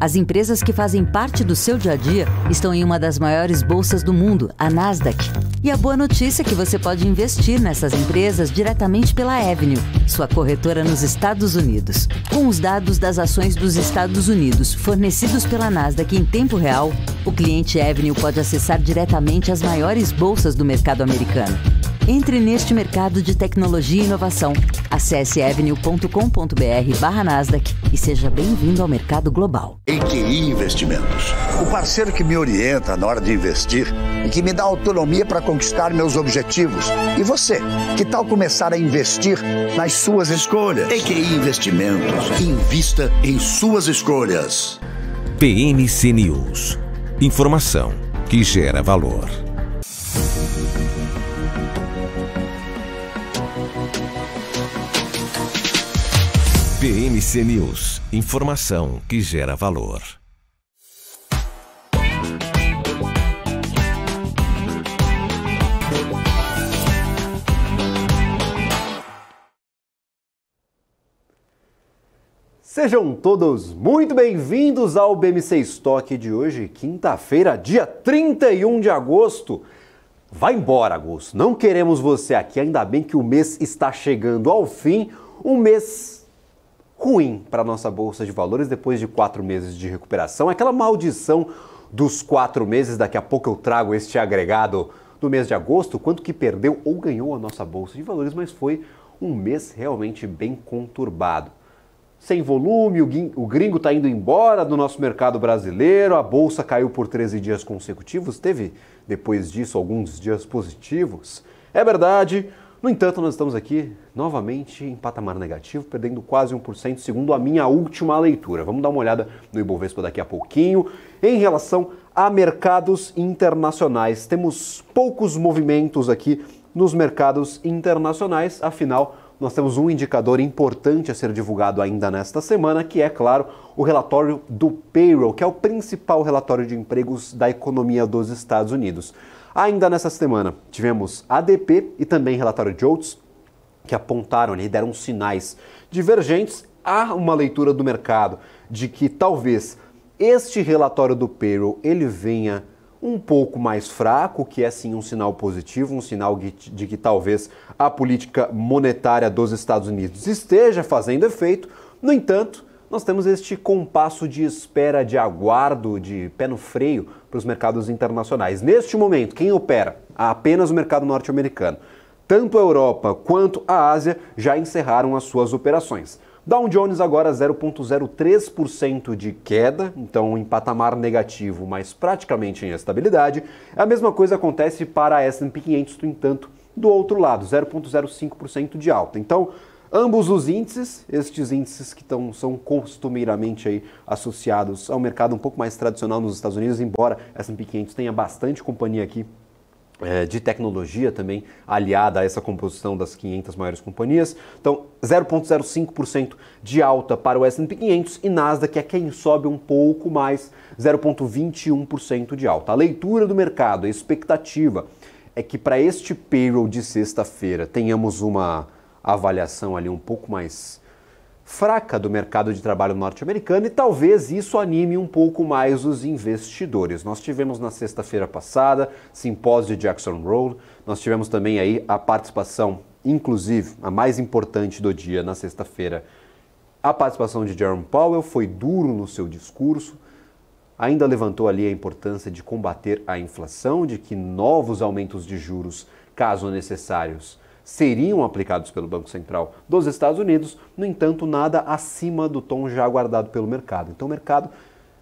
As empresas que fazem parte do seu dia a dia estão em uma das maiores bolsas do mundo, a Nasdaq. E a boa notícia é que você pode investir nessas empresas diretamente pela Avenue, sua corretora nos Estados Unidos. Com os dados das ações dos Estados Unidos fornecidos pela Nasdaq em tempo real, o cliente Avenue pode acessar diretamente as maiores bolsas do mercado americano. Entre neste mercado de tecnologia e inovação. Acesse avenue.com.br/Nasdaq e seja bem-vindo ao mercado global. EQI Investimentos, o parceiro que me orienta na hora de investir e que me dá autonomia para conquistar meus objetivos. E você, que tal começar a investir nas suas escolhas? EQI Investimentos, invista em suas escolhas. PMC News, informação que gera valor. PMC News, informação que gera valor. Sejam todos muito bem-vindos ao BMC Stock de hoje, quinta-feira, dia 31 de agosto. Vai embora, agosto. Não queremos você aqui, ainda bem que o mês está chegando ao fim. Um mês ruim para a nossa Bolsa de Valores depois de 4 meses de recuperação. Aquela maldição dos 4 meses, daqui a pouco eu trago este agregado do mês de agosto, quanto que perdeu ou ganhou a nossa Bolsa de Valores, mas foi um mês realmente bem conturbado. Sem volume, o gringo está indo embora do nosso mercado brasileiro, a Bolsa caiu por 13 dias consecutivos, teve depois disso alguns dias positivos. É verdade. No entanto, nós estamos aqui novamente em patamar negativo, perdendo quase 1%, segundo a minha última leitura. Vamos dar uma olhada no Ibovespa daqui a pouquinho. Em relação a mercados internacionais, temos poucos movimentos aqui nos mercados internacionais, afinal, nós temos um indicador importante a ser divulgado ainda nesta semana, que é, claro, o relatório do payroll, que é o principal relatório de empregos da economia dos Estados Unidos. Ainda nessa semana, tivemos ADP e também relatório de Jolts, que apontaram ali, deram sinais divergentes. Há uma leitura do mercado de que talvez este relatório do payroll ele venha um pouco mais fraco, que é sim um sinal positivo, um sinal de que talvez a política monetária dos Estados Unidos esteja fazendo efeito. No entanto, nós temos este compasso de espera, de aguardo, de pé no freio para os mercados internacionais. Neste momento, quem opera? Apenas o mercado norte-americano. Tanto a Europa quanto a Ásia já encerraram as suas operações. Dow Jones agora 0,03% de queda, então em patamar negativo, mas praticamente em estabilidade. A mesma coisa acontece para a S&P 500, no entanto, do outro lado, 0,05% de alta. Então, ambos os índices, estes índices que são costumeiramente aí associados ao mercado um pouco mais tradicional nos Estados Unidos, embora a S&P 500 tenha bastante companhia aqui de tecnologia também aliada a essa composição das 500 maiores companhias. Então, 0,05% de alta para o S&P 500 e Nasdaq é quem sobe um pouco mais, 0,21% de alta. A leitura do mercado, a expectativa é que para este payroll de sexta-feira tenhamos uma avaliação ali um pouco mais fraca do mercado de trabalho norte-americano e talvez isso anime um pouco mais os investidores. Nós tivemos na sexta-feira passada simpósio de Jackson Hole, nós tivemos também aí a participação, inclusive a mais importante do dia na sexta-feira, a participação de Jerome Powell, foi duro no seu discurso, ainda levantou ali a importância de combater a inflação, de que novos aumentos de juros, caso necessários, seriam aplicados pelo Banco Central dos Estados Unidos, no entanto, nada acima do tom já aguardado pelo mercado. Então, o mercado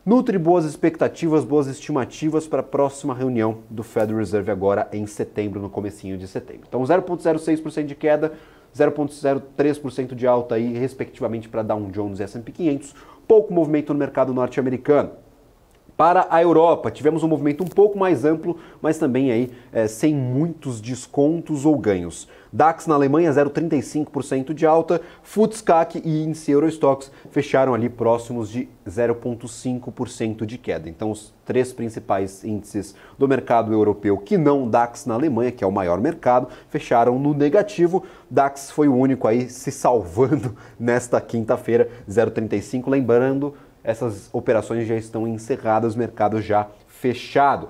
nutre boas expectativas, boas estimativas para a próxima reunião do Federal Reserve agora em setembro, no comecinho de setembro. Então, 0,06% de queda, 0,03% de alta aí, respectivamente, para Dow Jones e S&P 500. Pouco movimento no mercado norte-americano. Para a Europa, tivemos um movimento um pouco mais amplo, mas também aí sem muitos descontos ou ganhos. DAX na Alemanha, 0,35% de alta, FTSE CAC e índice Eurostoxx fecharam ali próximos de 0,5% de queda. Então, os três principais índices do mercado europeu, que não DAX na Alemanha, que é o maior mercado, fecharam no negativo. DAX foi o único aí se salvando nesta quinta-feira, 0,35%. Lembrando essas operações já estão encerradas, mercado já fechado.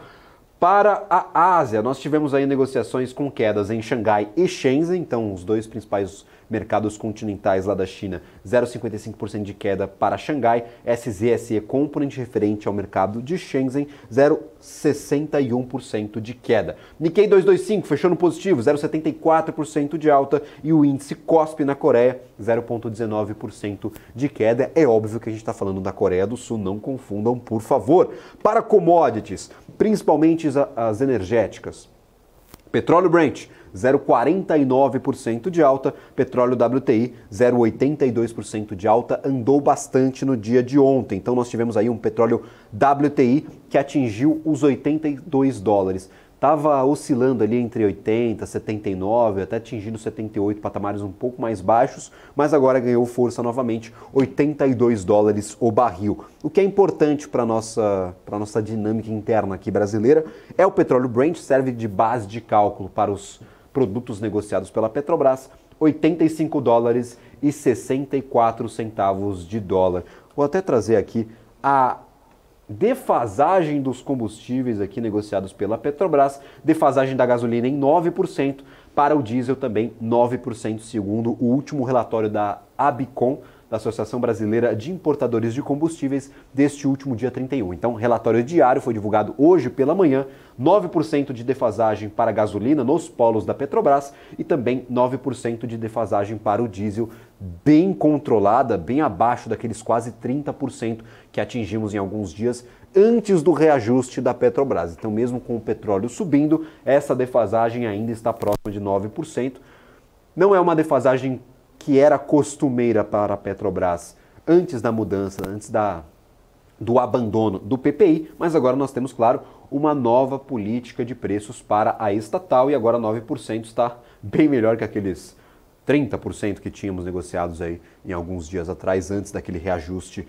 Para a Ásia, nós tivemos aí negociações com quedas em Xangai e Shenzhen, então os dois principais mercados continentais lá da China, 0,55% de queda para Xangai, SZSE Component referente ao mercado de Shenzhen, 0,61% de queda. Nikkei 225 fechou no positivo, 0,74% de alta, e o índice KOSPI na Coreia, 0,19% de queda. É óbvio que a gente está falando da Coreia do Sul, não confundam, por favor. Para commodities, principalmente as energéticas, petróleo Brent, 0,49% de alta, petróleo WTI, 0,82% de alta, andou bastante no dia de ontem. Então nós tivemos aí um petróleo WTI que atingiu os 82 dólares. Estava oscilando ali entre 80, 79, até atingindo 78, patamares um pouco mais baixos, mas agora ganhou força novamente, 82 dólares o barril. O que é importante para a nossa dinâmica interna aqui brasileira é o petróleo Brent, serve de base de cálculo para os produtos negociados pela Petrobras, 85 dólares e 64 centavos de dólar. Vou até trazer aqui a defasagem dos combustíveis aqui negociados pela Petrobras, defasagem da gasolina em 9%, para o diesel também 9%, segundo o último relatório da ABICOM, da Associação Brasileira de Importadores de Combustíveis, deste último dia 31. Então, relatório diário foi divulgado hoje pela manhã, 9% de defasagem para a gasolina nos polos da Petrobras e também 9% de defasagem para o diesel, bem controlada, bem abaixo daqueles quase 30% que atingimos em alguns dias antes do reajuste da Petrobras. Então, mesmo com o petróleo subindo, essa defasagem ainda está próxima de 9%. Não é uma defasagem que era costumeira para a Petrobras antes da mudança, antes do abandono do PPI, mas agora nós temos, claro, uma nova política de preços para a estatal e agora 9% está bem melhor que aqueles 30% que tínhamos negociados aí em alguns dias atrás, antes daquele reajuste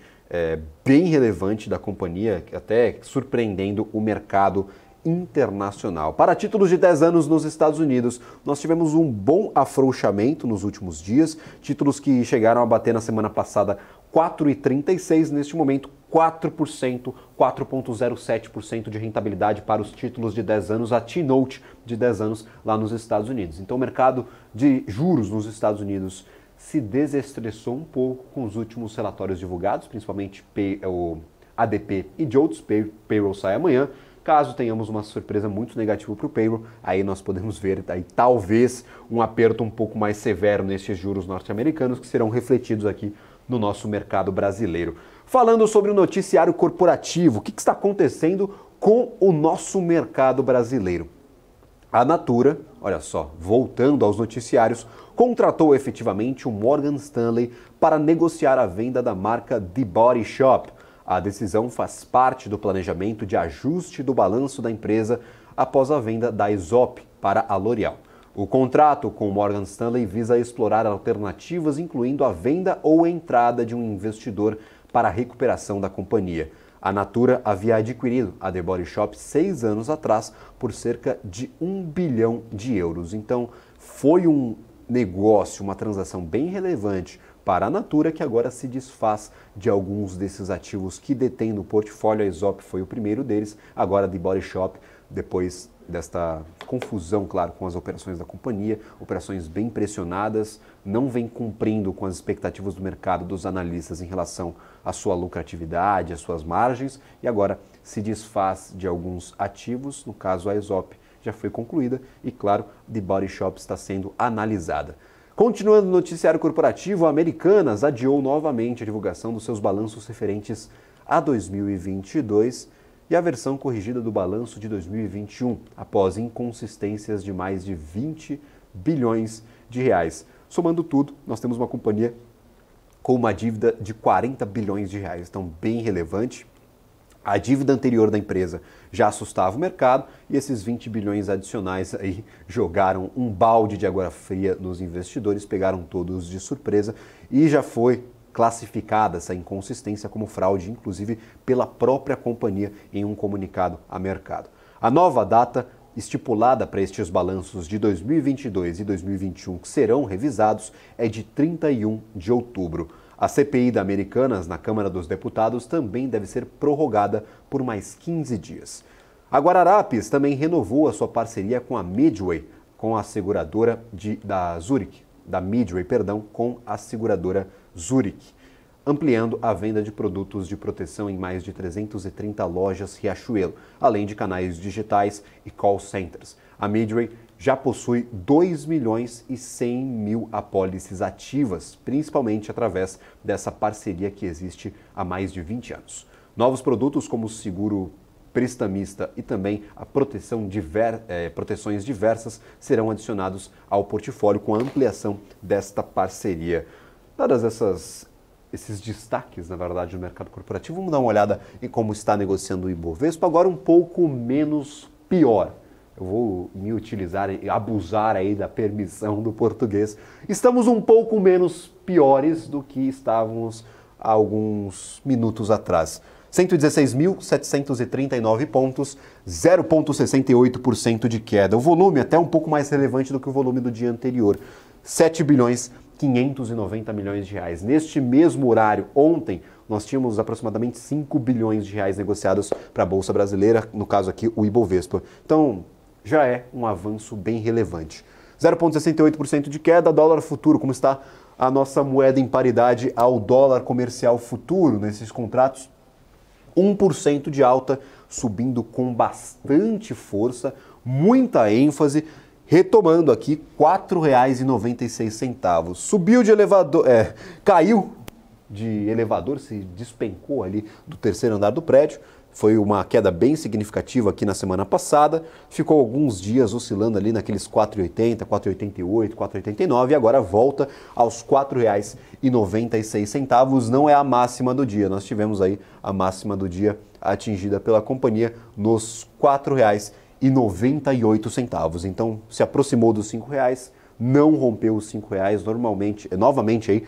bem relevante da companhia, até surpreendendo o mercado internacional. Para títulos de 10 anos nos Estados Unidos, nós tivemos um bom afrouxamento nos últimos dias, títulos que chegaram a bater na semana passada 4,36, neste momento 4%, 4,07% de rentabilidade para os títulos de 10 anos, a T-Note de 10 anos lá nos Estados Unidos. Então o mercado de juros nos Estados Unidos se desestressou um pouco com os últimos relatórios divulgados, principalmente o ADP e JOLTS, payroll sai amanhã. Caso tenhamos uma surpresa muito negativa para o payroll, aí nós podemos ver aí, talvez um aperto um pouco mais severo nesses juros norte-americanos que serão refletidos aqui no nosso mercado brasileiro. Falando sobre o noticiário corporativo, o que está acontecendo com o nosso mercado brasileiro? A Natura, olha só, voltando aos noticiários, contratou efetivamente o Morgan Stanley para negociar a venda da marca The Body Shop. A decisão faz parte do planejamento de ajuste do balanço da empresa após a venda da Aesop para a L'Oréal. O contrato com o Morgan Stanley visa explorar alternativas, incluindo a venda ou entrada de um investidor para a recuperação da companhia. A Natura havia adquirido a The Body Shop 6 anos atrás por cerca de 1 bilhão de euros. Então, foi um negócio, uma transação bem relevante para a Natura, que agora se desfaz de alguns desses ativos que detém no portfólio. A Aesop foi o primeiro deles, agora a The Body Shop, depois desta confusão, claro, com as operações da companhia, operações bem pressionadas, não vem cumprindo com as expectativas do mercado dos analistas em relação à sua lucratividade, às suas margens, e agora se desfaz de alguns ativos, no caso a Aesop já foi concluída e, claro, The Body Shop está sendo analisada. Continuando no noticiário corporativo, a Americanas adiou novamente a divulgação dos seus balanços referentes a 2022 e a versão corrigida do balanço de 2021, após inconsistências de mais de 20 bilhões de reais. Somando tudo, nós temos uma companhia com uma dívida de 40 bilhões de reais, então bem relevante. A dívida anterior da empresa já assustava o mercado e esses 20 bilhões adicionais aí jogaram um balde de água fria nos investidores, pegaram todos de surpresa e já foi classificada essa inconsistência como fraude, inclusive pela própria companhia em um comunicado a mercado. A nova data estipulada para estes balanços de 2022 e 2021 que serão revisados é de 31 de outubro. A CPI da Americanas na Câmara dos Deputados também deve ser prorrogada por mais 15 dias. A Guararapes também renovou a sua parceria com a Midway, com a seguradora com a seguradora Zurich, ampliando a venda de produtos de proteção em mais de 330 lojas Riachuelo, além de canais digitais e call centers. A Midway já possui 2.100.000 apólices ativas, principalmente através dessa parceria que existe há mais de 20 anos. Novos produtos como o seguro prestamista e também a proteções diversas serão adicionados ao portfólio com a ampliação desta parceria. Dadas esses destaques, na verdade, do mercado corporativo, vamos dar uma olhada em como está negociando o Ibovespa, agora um pouco menos pior. Eu vou me utilizar e abusar aí da permissão do português. Estamos um pouco menos piores do que estávamos há alguns minutos atrás. 116.739 pontos, 0,68% de queda. O volume até um pouco mais relevante do que o volume do dia anterior, 7.590 bilhões de reais. Neste mesmo horário, ontem, nós tínhamos aproximadamente 5 bilhões de reais negociados para a Bolsa Brasileira, no caso aqui o Ibovespa. Então, já é um avanço bem relevante. 0,68% de queda, dólar futuro, como está a nossa moeda em paridade ao dólar comercial futuro nesses contratos? 1% de alta, subindo com bastante força, muita ênfase, retomando aqui R$ 4,96. Subiu de elevador, caiu de elevador, se despencou ali do terceiro andar do prédio. Foi uma queda bem significativa aqui na semana passada, ficou alguns dias oscilando ali naqueles R$ 4,80, R$ 4,88, R$ 4,89 e agora volta aos R$ 4,96. Não é a máxima do dia, nós tivemos aí a máxima do dia atingida pela companhia nos R$ 4,98. Então se aproximou dos R$ 5, não rompeu os R$ 5, novamente aí,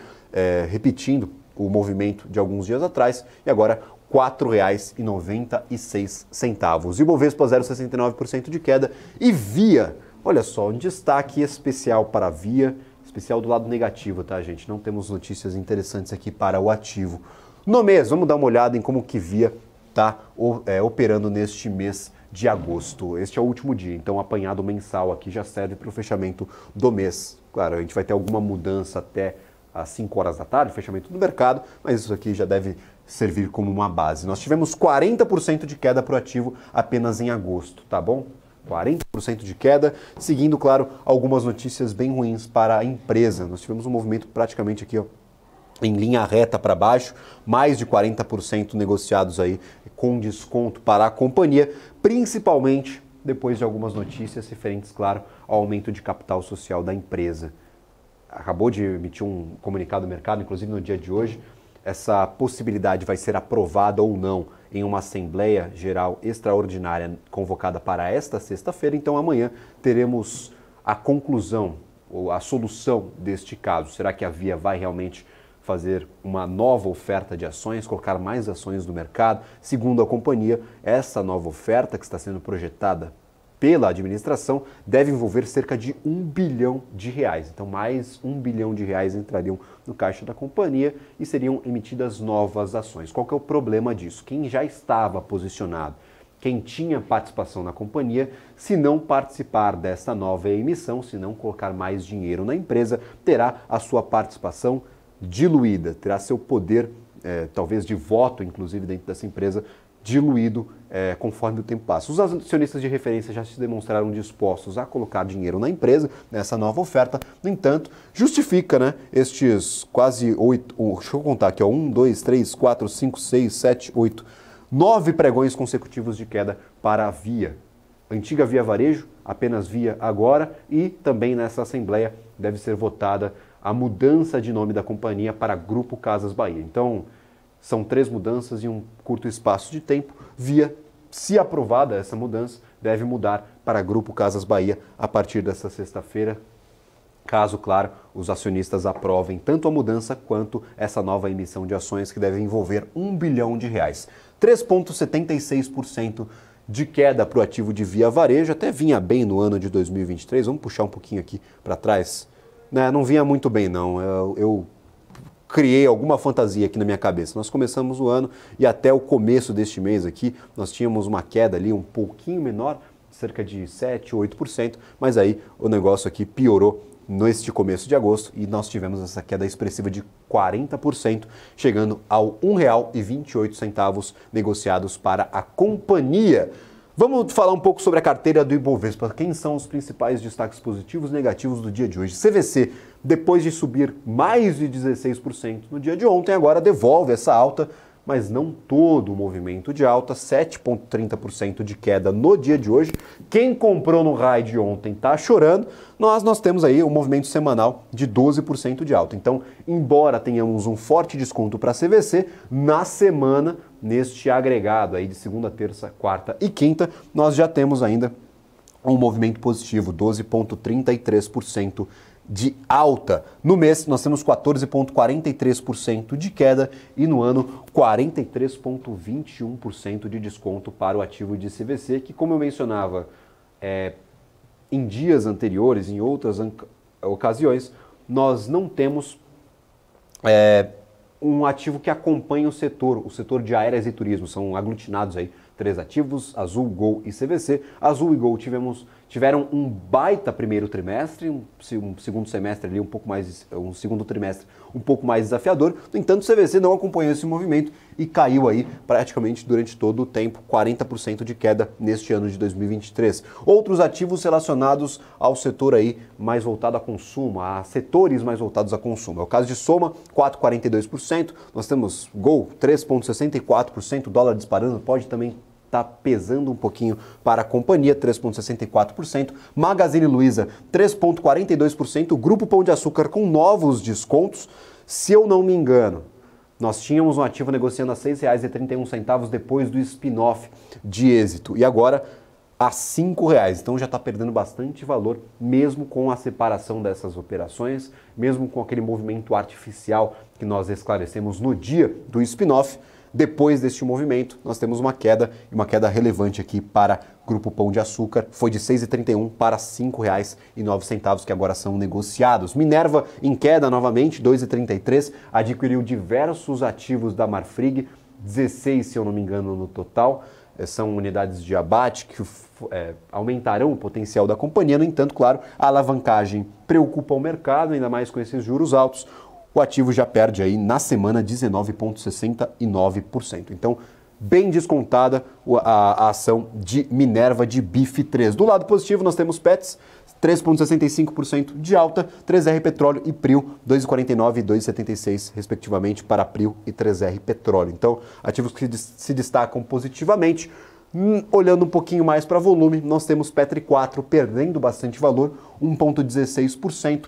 repetindo o movimento de alguns dias atrás e agora R$ 4,96. Ibovespa 0,69% de queda e Via, olha só, um destaque especial para a Via, especial do lado negativo, tá, gente? Não temos notícias interessantes aqui para o ativo. No mês, vamos dar uma olhada em como que Via está operando neste mês de agosto. Este é o último dia, então o apanhado mensal aqui já serve para o fechamento do mês. Claro, a gente vai ter alguma mudança até às 5 horas da tarde, fechamento do mercado, mas isso aqui já deve servir como uma base. Nós tivemos 40% de queda para o ativo apenas em agosto, tá bom? 40% de queda, seguindo, claro, algumas notícias bem ruins para a empresa. Nós tivemos um movimento praticamente aqui, ó, em linha reta para baixo, mais de 40% negociados aí com desconto para a companhia, principalmente depois de algumas notícias referentes, claro, ao aumento de capital social da empresa. Acabou de emitir um comunicado do mercado, inclusive no dia de hoje. Essa possibilidade vai ser aprovada ou não em uma Assembleia Geral Extraordinária convocada para esta sexta-feira. Então amanhã teremos a conclusão ou a solução deste caso. Será que a Via vai realmente fazer uma nova oferta de ações, colocar mais ações no mercado? Segundo a companhia, essa nova oferta que está sendo projetada pela administração deve envolver cerca de R$ 1 bilhão. Então mais R$ 1 bilhão entrariam no caixa da companhia e seriam emitidas novas ações. Qual que é o problema disso? Quem já estava posicionado, quem tinha participação na companhia, se não participar dessa nova emissão, se não colocar mais dinheiro na empresa, terá a sua participação diluída, terá seu poder, talvez de voto, inclusive dentro dessa empresa, diluído conforme o tempo passa. Os acionistas de referência já se demonstraram dispostos a colocar dinheiro na empresa, nessa nova oferta. No entanto, justifica, né, estes quase 8, deixa eu contar aqui, ó, 1, 2, 3, 4, 5, 6, 7, 8, 9 pregões consecutivos de queda para a Via. Antiga Via Varejo, apenas Via agora, e também nessa Assembleia deve ser votada a mudança de nome da companhia para Grupo Casas Bahia. Então, são 3 mudanças em um curto espaço de tempo. Via, se aprovada essa mudança, deve mudar para Grupo Casas Bahia a partir desta sexta-feira, caso, claro, os acionistas aprovem tanto a mudança quanto essa nova emissão de ações que deve envolver R$ 1 bilhão. 3,76% de queda para o ativo de Via Varejo, até vinha bem no ano de 2023, vamos puxar um pouquinho aqui para trás. Não vinha muito bem não, eu criei alguma fantasia aqui na minha cabeça. Nós começamos o ano e até o começo deste mês aqui, nós tínhamos uma queda ali um pouquinho menor, cerca de 7, 8%, mas aí o negócio aqui piorou neste começo de agosto e nós tivemos essa queda expressiva de 40%, chegando ao R$ 1,28 negociados para a companhia. Vamos falar um pouco sobre a carteira do Ibovespa. Quem são os principais destaques positivos e negativos do dia de hoje? CVC, depois de subir mais de 16% no dia de ontem, agora devolve essa alta, mas não todo o movimento de alta, 7,30% de queda no dia de hoje. Quem comprou no high de ontem está chorando. Nós temos aí um movimento semanal de 12% de alta. Então, embora tenhamos um forte desconto para a CVC, na semana, neste agregado aí de segunda, terça, quarta e quinta, nós já temos ainda um movimento positivo, 12,33% de alta. No mês, nós temos 14,43% de queda e no ano, 43,21% de desconto para o ativo de CVC, que, como eu mencionava em dias anteriores, em outras ocasiões, nós não temos um ativo que acompanha o setor de aéreas e turismo. São aglutinados aí 3 ativos, Azul, Gol e CVC. Azul e Gol tiveram um baita primeiro trimestre, um segundo semestre ali um segundo trimestre um pouco mais desafiador. No entanto, o CVC não acompanhou esse movimento e caiu aí praticamente durante todo o tempo, 40% de queda neste ano de 2023. Outros ativos relacionados ao setor aí mais voltado a consumo, a setores mais voltados a consumo. É o caso de Soma, 4,42%. Nós temos Gol, 3,64%, dólar disparando, pode também está pesando um pouquinho para a companhia, 3,64%. Magazine Luiza, 3,42%. Grupo Pão de Açúcar com novos descontos. Se eu não me engano, nós tínhamos um ativo negociando a R$ 6,31 depois do spin-off de Êxito. E agora a R$ 5,00. Então já está perdendo bastante valor, mesmo com a separação dessas operações, mesmo com aquele movimento artificial que nós esclarecemos no dia do spin-off. Depois deste movimento, nós temos uma queda relevante aqui para Grupo Pão de Açúcar. Foi de R$ 6,31 para R$ 5,09, que agora são negociados. Minerva em queda novamente, 2,33, adquiriu diversos ativos da Marfrig, 16, se eu não me engano, no total. São unidades de abate que aumentarão o potencial da companhia. No entanto, claro, a alavancagem preocupa o mercado, ainda mais com esses juros altos. O ativo já perde aí na semana 19,69%. Então, bem descontada a ação de Minerva de BIF3. Do lado positivo, nós temos Pets, 3,65% de alta, 3R Petróleo e Prio, 2,49 e 2,76, respectivamente, para Prio e 3R Petróleo. Então, ativos que se destacam positivamente. Olhando um pouquinho mais para volume, nós temos Petri 4 perdendo bastante valor, 1,16%.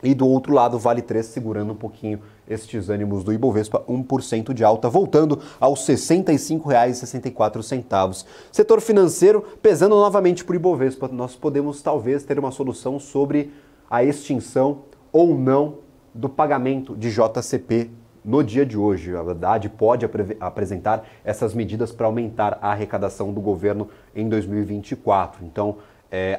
E do outro lado, Vale 3 segurando um pouquinho estes ânimos do Ibovespa, 1% de alta, voltando aos R$ 65,64. Setor financeiro pesando novamente por Ibovespa. Nós podemos talvez ter uma solução sobre a extinção ou não do pagamento de JCP no dia de hoje. A Haddad pode apresentar essas medidas para aumentar a arrecadação do governo em 2024. Então,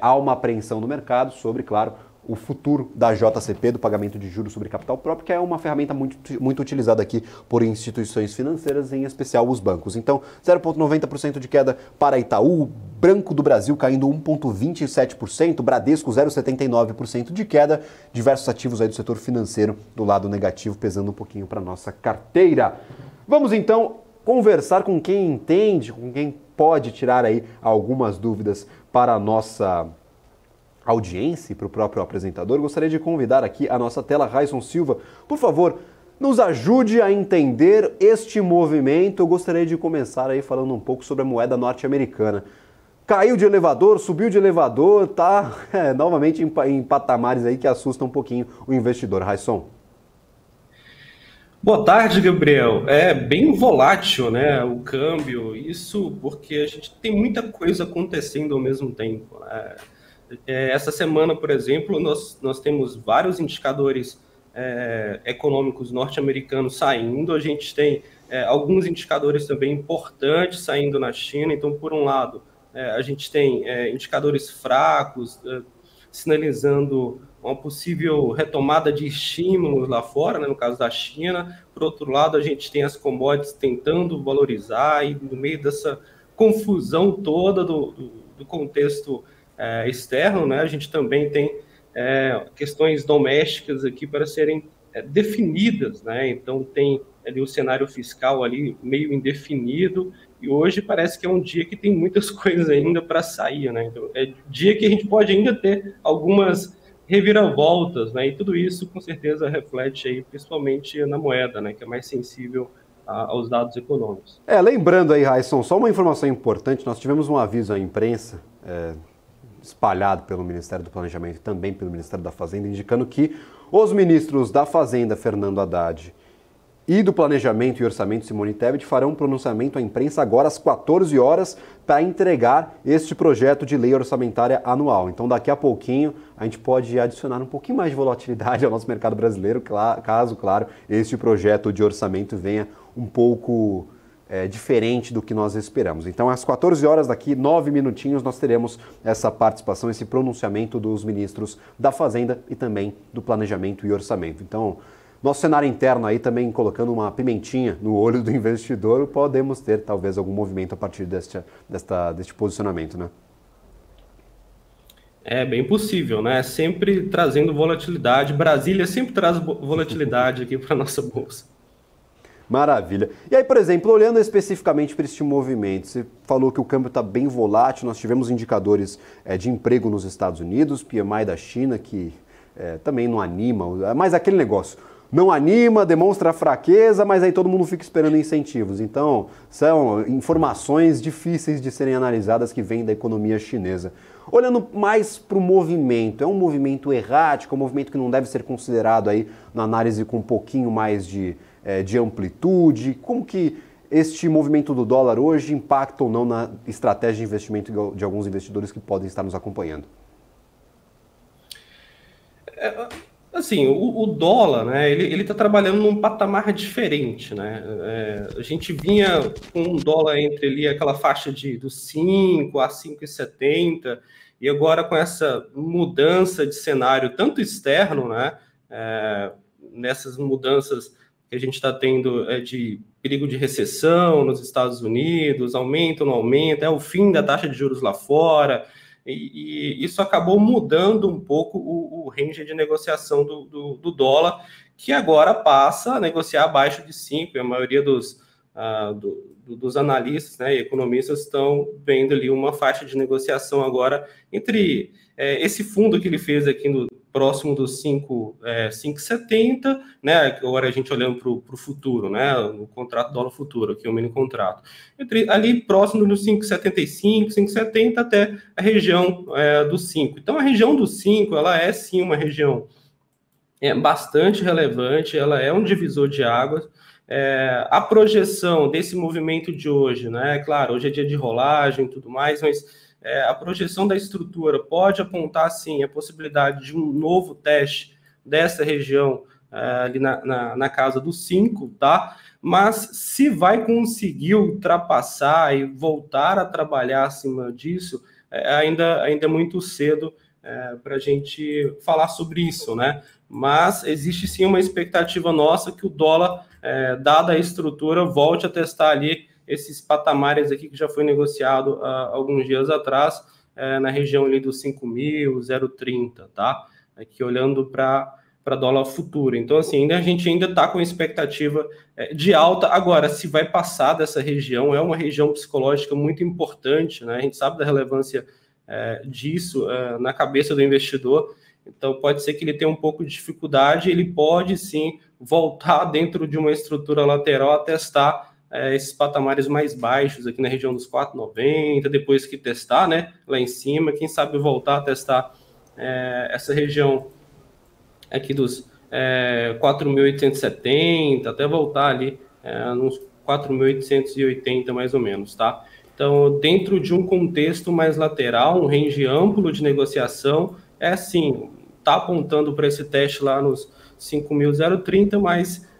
há uma apreensão no mercado sobre, claro, o futuro da JCP, do pagamento de juros sobre capital próprio, que é uma ferramenta muito utilizada aqui por instituições financeiras, em especial os bancos. Então, 0,90% de queda para Itaú, Banco do Brasil caindo 1,27%, Bradesco 0,79% de queda, diversos ativos aí do setor financeiro do lado negativo, pesando um pouquinho para a nossa carteira. Vamos então conversar com quem entende, com quem pode tirar aí algumas dúvidas para a nossa audiência e para o próprio apresentador. Gostaria de convidar aqui a nossa tela, Raison Silva. Por favor, nos ajude a entender este movimento. Eu gostaria de começar aí falando um pouco sobre a moeda norte-americana. Caiu de elevador, subiu de elevador, tá novamente em patamares aí que assustam um pouquinho o investidor. Raison. Boa tarde, Gabriel. É bem volátil, né, o câmbio. Isso porque a gente tem muita coisa acontecendo ao mesmo tempo, né? Essa semana, por exemplo, nós temos vários indicadores econômicos norte-americanos saindo. A gente tem alguns indicadores também importantes saindo na China. Então, por um lado, a gente tem indicadores fracos, sinalizando uma possível retomada de estímulos lá fora, né, no caso da China. Por outro lado, a gente tem as commodities tentando valorizar, e no meio dessa confusão toda do contexto externo, né, a gente também tem questões domésticas aqui para serem definidas, né? Então tem ali o cenário fiscal ali meio indefinido, e hoje parece que é um dia que tem muitas coisas ainda para sair, né? Então é dia que a gente pode ainda ter algumas reviravoltas, né? E tudo isso com certeza reflete aí principalmente na moeda, né? Que é mais sensível aos dados econômicos. Lembrando aí, Raísson, só uma informação importante: nós tivemos um aviso à imprensa espalhado pelo Ministério do Planejamento e também pelo Ministério da Fazenda, indicando que os ministros da Fazenda, Fernando Haddad, e do Planejamento e Orçamento, Simone Tebet, farão um pronunciamento à imprensa agora às 14 horas para entregar este projeto de lei orçamentária anual. Então, daqui a pouquinho, a gente pode adicionar um pouquinho mais de volatilidade ao nosso mercado brasileiro, caso, claro, este projeto de orçamento venha um pouco diferente do que nós esperamos. Então, às 14 horas, daqui 9 minutinhos, nós teremos essa participação, esse pronunciamento dos ministros da Fazenda e também do Planejamento e Orçamento. Então, nosso cenário interno aí também colocando uma pimentinha no olho do investidor, podemos ter talvez algum movimento a partir deste posicionamento, né? É bem possível, né? Sempre trazendo volatilidade. Brasília sempre traz volatilidade aqui para a nossa bolsa. Maravilha. E aí, por exemplo, olhando especificamente para este movimento, você falou que o câmbio está bem volátil, nós tivemos indicadores de emprego nos Estados Unidos, PMI da China, que também não anima, mas aquele negócio, não anima, demonstra fraqueza, mas aí todo mundo fica esperando incentivos. Então, são informações difíceis de serem analisadas que vêm da economia chinesa. Olhando mais para o movimento, é um movimento errático, um movimento que não deve ser considerado aí na análise com um pouquinho mais de amplitude? Como que este movimento do dólar hoje impacta ou não na estratégia de investimento de alguns investidores que podem estar nos acompanhando? Assim, o dólar, né, ele está trabalhando num patamar diferente, né? A gente vinha com um dólar entre ali aquela faixa dos 5 a 5,70, e agora com essa mudança de cenário, tanto externo, né, nessas mudanças que a gente está tendo de perigo de recessão nos Estados Unidos, aumenta ou não aumenta, o fim da taxa de juros lá fora, e isso acabou mudando um pouco o range de negociação do dólar, que agora passa a negociar abaixo de 5, e a maioria dos analistas, né, e economistas estão vendo ali uma faixa de negociação agora entre esse fundo que ele fez aqui próximo dos 5,70, né? Agora a gente olhando para o futuro, né? O contrato dólar futuro, aqui é o mini contrato. Ali próximo dos 5,75, 5,70 até a região dos 5. Então a região dos 5, ela é sim uma região bastante relevante, ela é um divisor de águas. A projeção desse movimento de hoje, né? Claro, hoje é dia de rolagem e tudo mais, mas a projeção da estrutura pode apontar, sim, a possibilidade de um novo teste dessa região ali na casa dos 5, tá? Mas se vai conseguir ultrapassar e voltar a trabalhar acima disso, ainda é muito cedo para a gente falar sobre isso, né? Mas existe, sim, uma expectativa nossa que o dólar, dada a estrutura, volte a testar ali esses patamares aqui que já foi negociado há alguns dias atrás, na região ali dos 5.030, tá? Aqui olhando para dólar futuro. Então, assim, a gente ainda está com expectativa de alta. Agora, se vai passar dessa região, é uma região psicológica muito importante, né? A gente sabe da relevância disso na cabeça do investidor. Então, pode ser que ele tenha um pouco de dificuldade, ele pode, sim, voltar dentro de uma estrutura lateral a testar esses patamares mais baixos aqui na região dos 4,90, depois que testar, né, lá em cima, quem sabe voltar a testar essa região aqui dos 4.870, até voltar ali nos 4.880 mais ou menos, tá? Então, dentro de um contexto mais lateral, um range amplo de negociação, assim, tá apontando para esse teste lá nos 5.030, mas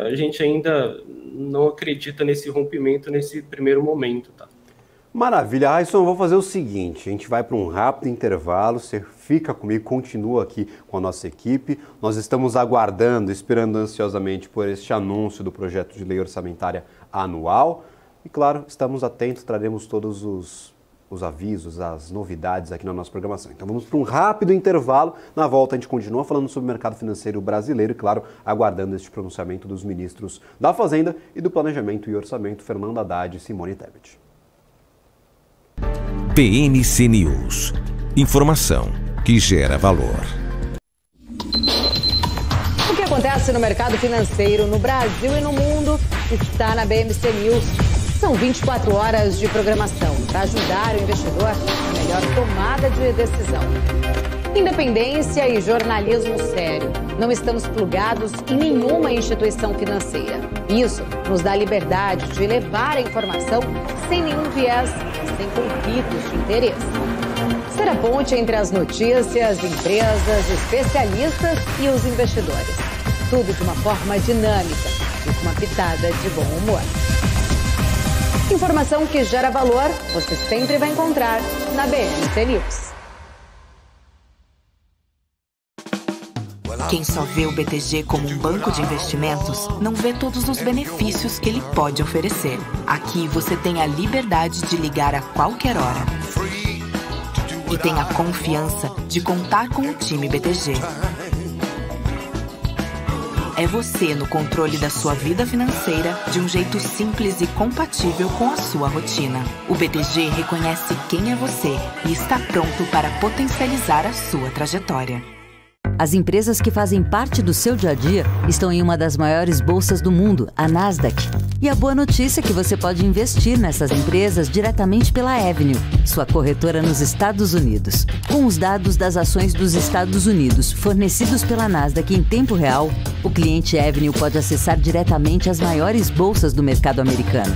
a gente ainda não acredita nesse rompimento nesse primeiro momento, tá? Maravilha, Raíssa, vou fazer o seguinte, a gente vai para um rápido intervalo, você fica comigo, continua aqui com a nossa equipe. Nós estamos aguardando, esperando ansiosamente por este anúncio do projeto de lei orçamentária anual. E claro, estamos atentos, traremos todos os avisos, as novidades aqui na nossa programação. Então vamos para um rápido intervalo. Na volta a gente continua falando sobre o mercado financeiro brasileiro e, claro, aguardando este pronunciamento dos ministros da Fazenda e do Planejamento e Orçamento, Fernando Haddad e Simone Tebet. PNC News. Informação que gera valor. O que acontece no mercado financeiro no Brasil e no mundo está na BMC News. São 24 horas de programação para ajudar o investidor na melhor tomada de decisão. Independência e jornalismo sério. Não estamos plugados em nenhuma instituição financeira. Isso nos dá liberdade de levar a informação sem nenhum viés e sem conflitos de interesse. Ser a ponte entre as notícias, empresas, especialistas e os investidores. Tudo de uma forma dinâmica e com uma pitada de bom humor. Informação que gera valor, você sempre vai encontrar na BMC News. Quem só vê o BTG como um banco de investimentos, não vê todos os benefícios que ele pode oferecer. Aqui você tem a liberdade de ligar a qualquer hora. E tem a confiança de contar com o time BTG. É você no controle da sua vida financeira de um jeito simples e compatível com a sua rotina. O BTG reconhece quem é você e está pronto para potencializar a sua trajetória. As empresas que fazem parte do seu dia a dia estão em uma das maiores bolsas do mundo, a Nasdaq. E a boa notícia é que você pode investir nessas empresas diretamente pela Avenue, sua corretora nos Estados Unidos. Com os dados das ações dos Estados Unidos fornecidos pela Nasdaq em tempo real, o cliente Avenue pode acessar diretamente as maiores bolsas do mercado americano.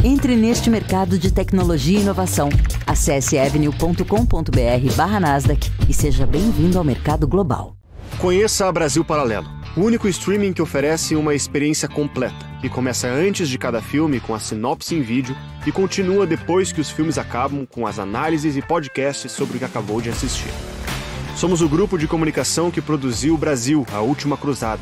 Entre neste mercado de tecnologia e inovação. Acesse avenue.com.br/Nasdaq e seja bem-vindo ao mercado global. Conheça a Brasil Paralelo, o único streaming que oferece uma experiência completa e começa antes de cada filme com a sinopse em vídeo e continua depois que os filmes acabam com as análises e podcasts sobre o que acabou de assistir. Somos o grupo de comunicação que produziu Brasil, a Última Cruzada,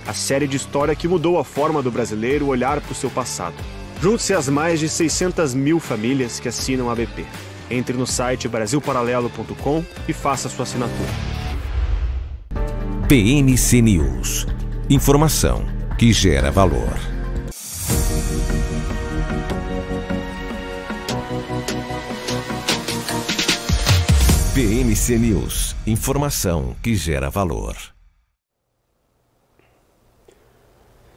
a série de história que mudou a forma do brasileiro olhar para o seu passado. Junte-se às mais de 600 mil famílias que assinam a BP. Entre no site brasilparalelo.com e faça sua assinatura. PNC News. Informação que gera valor. PNC News. Informação que gera valor.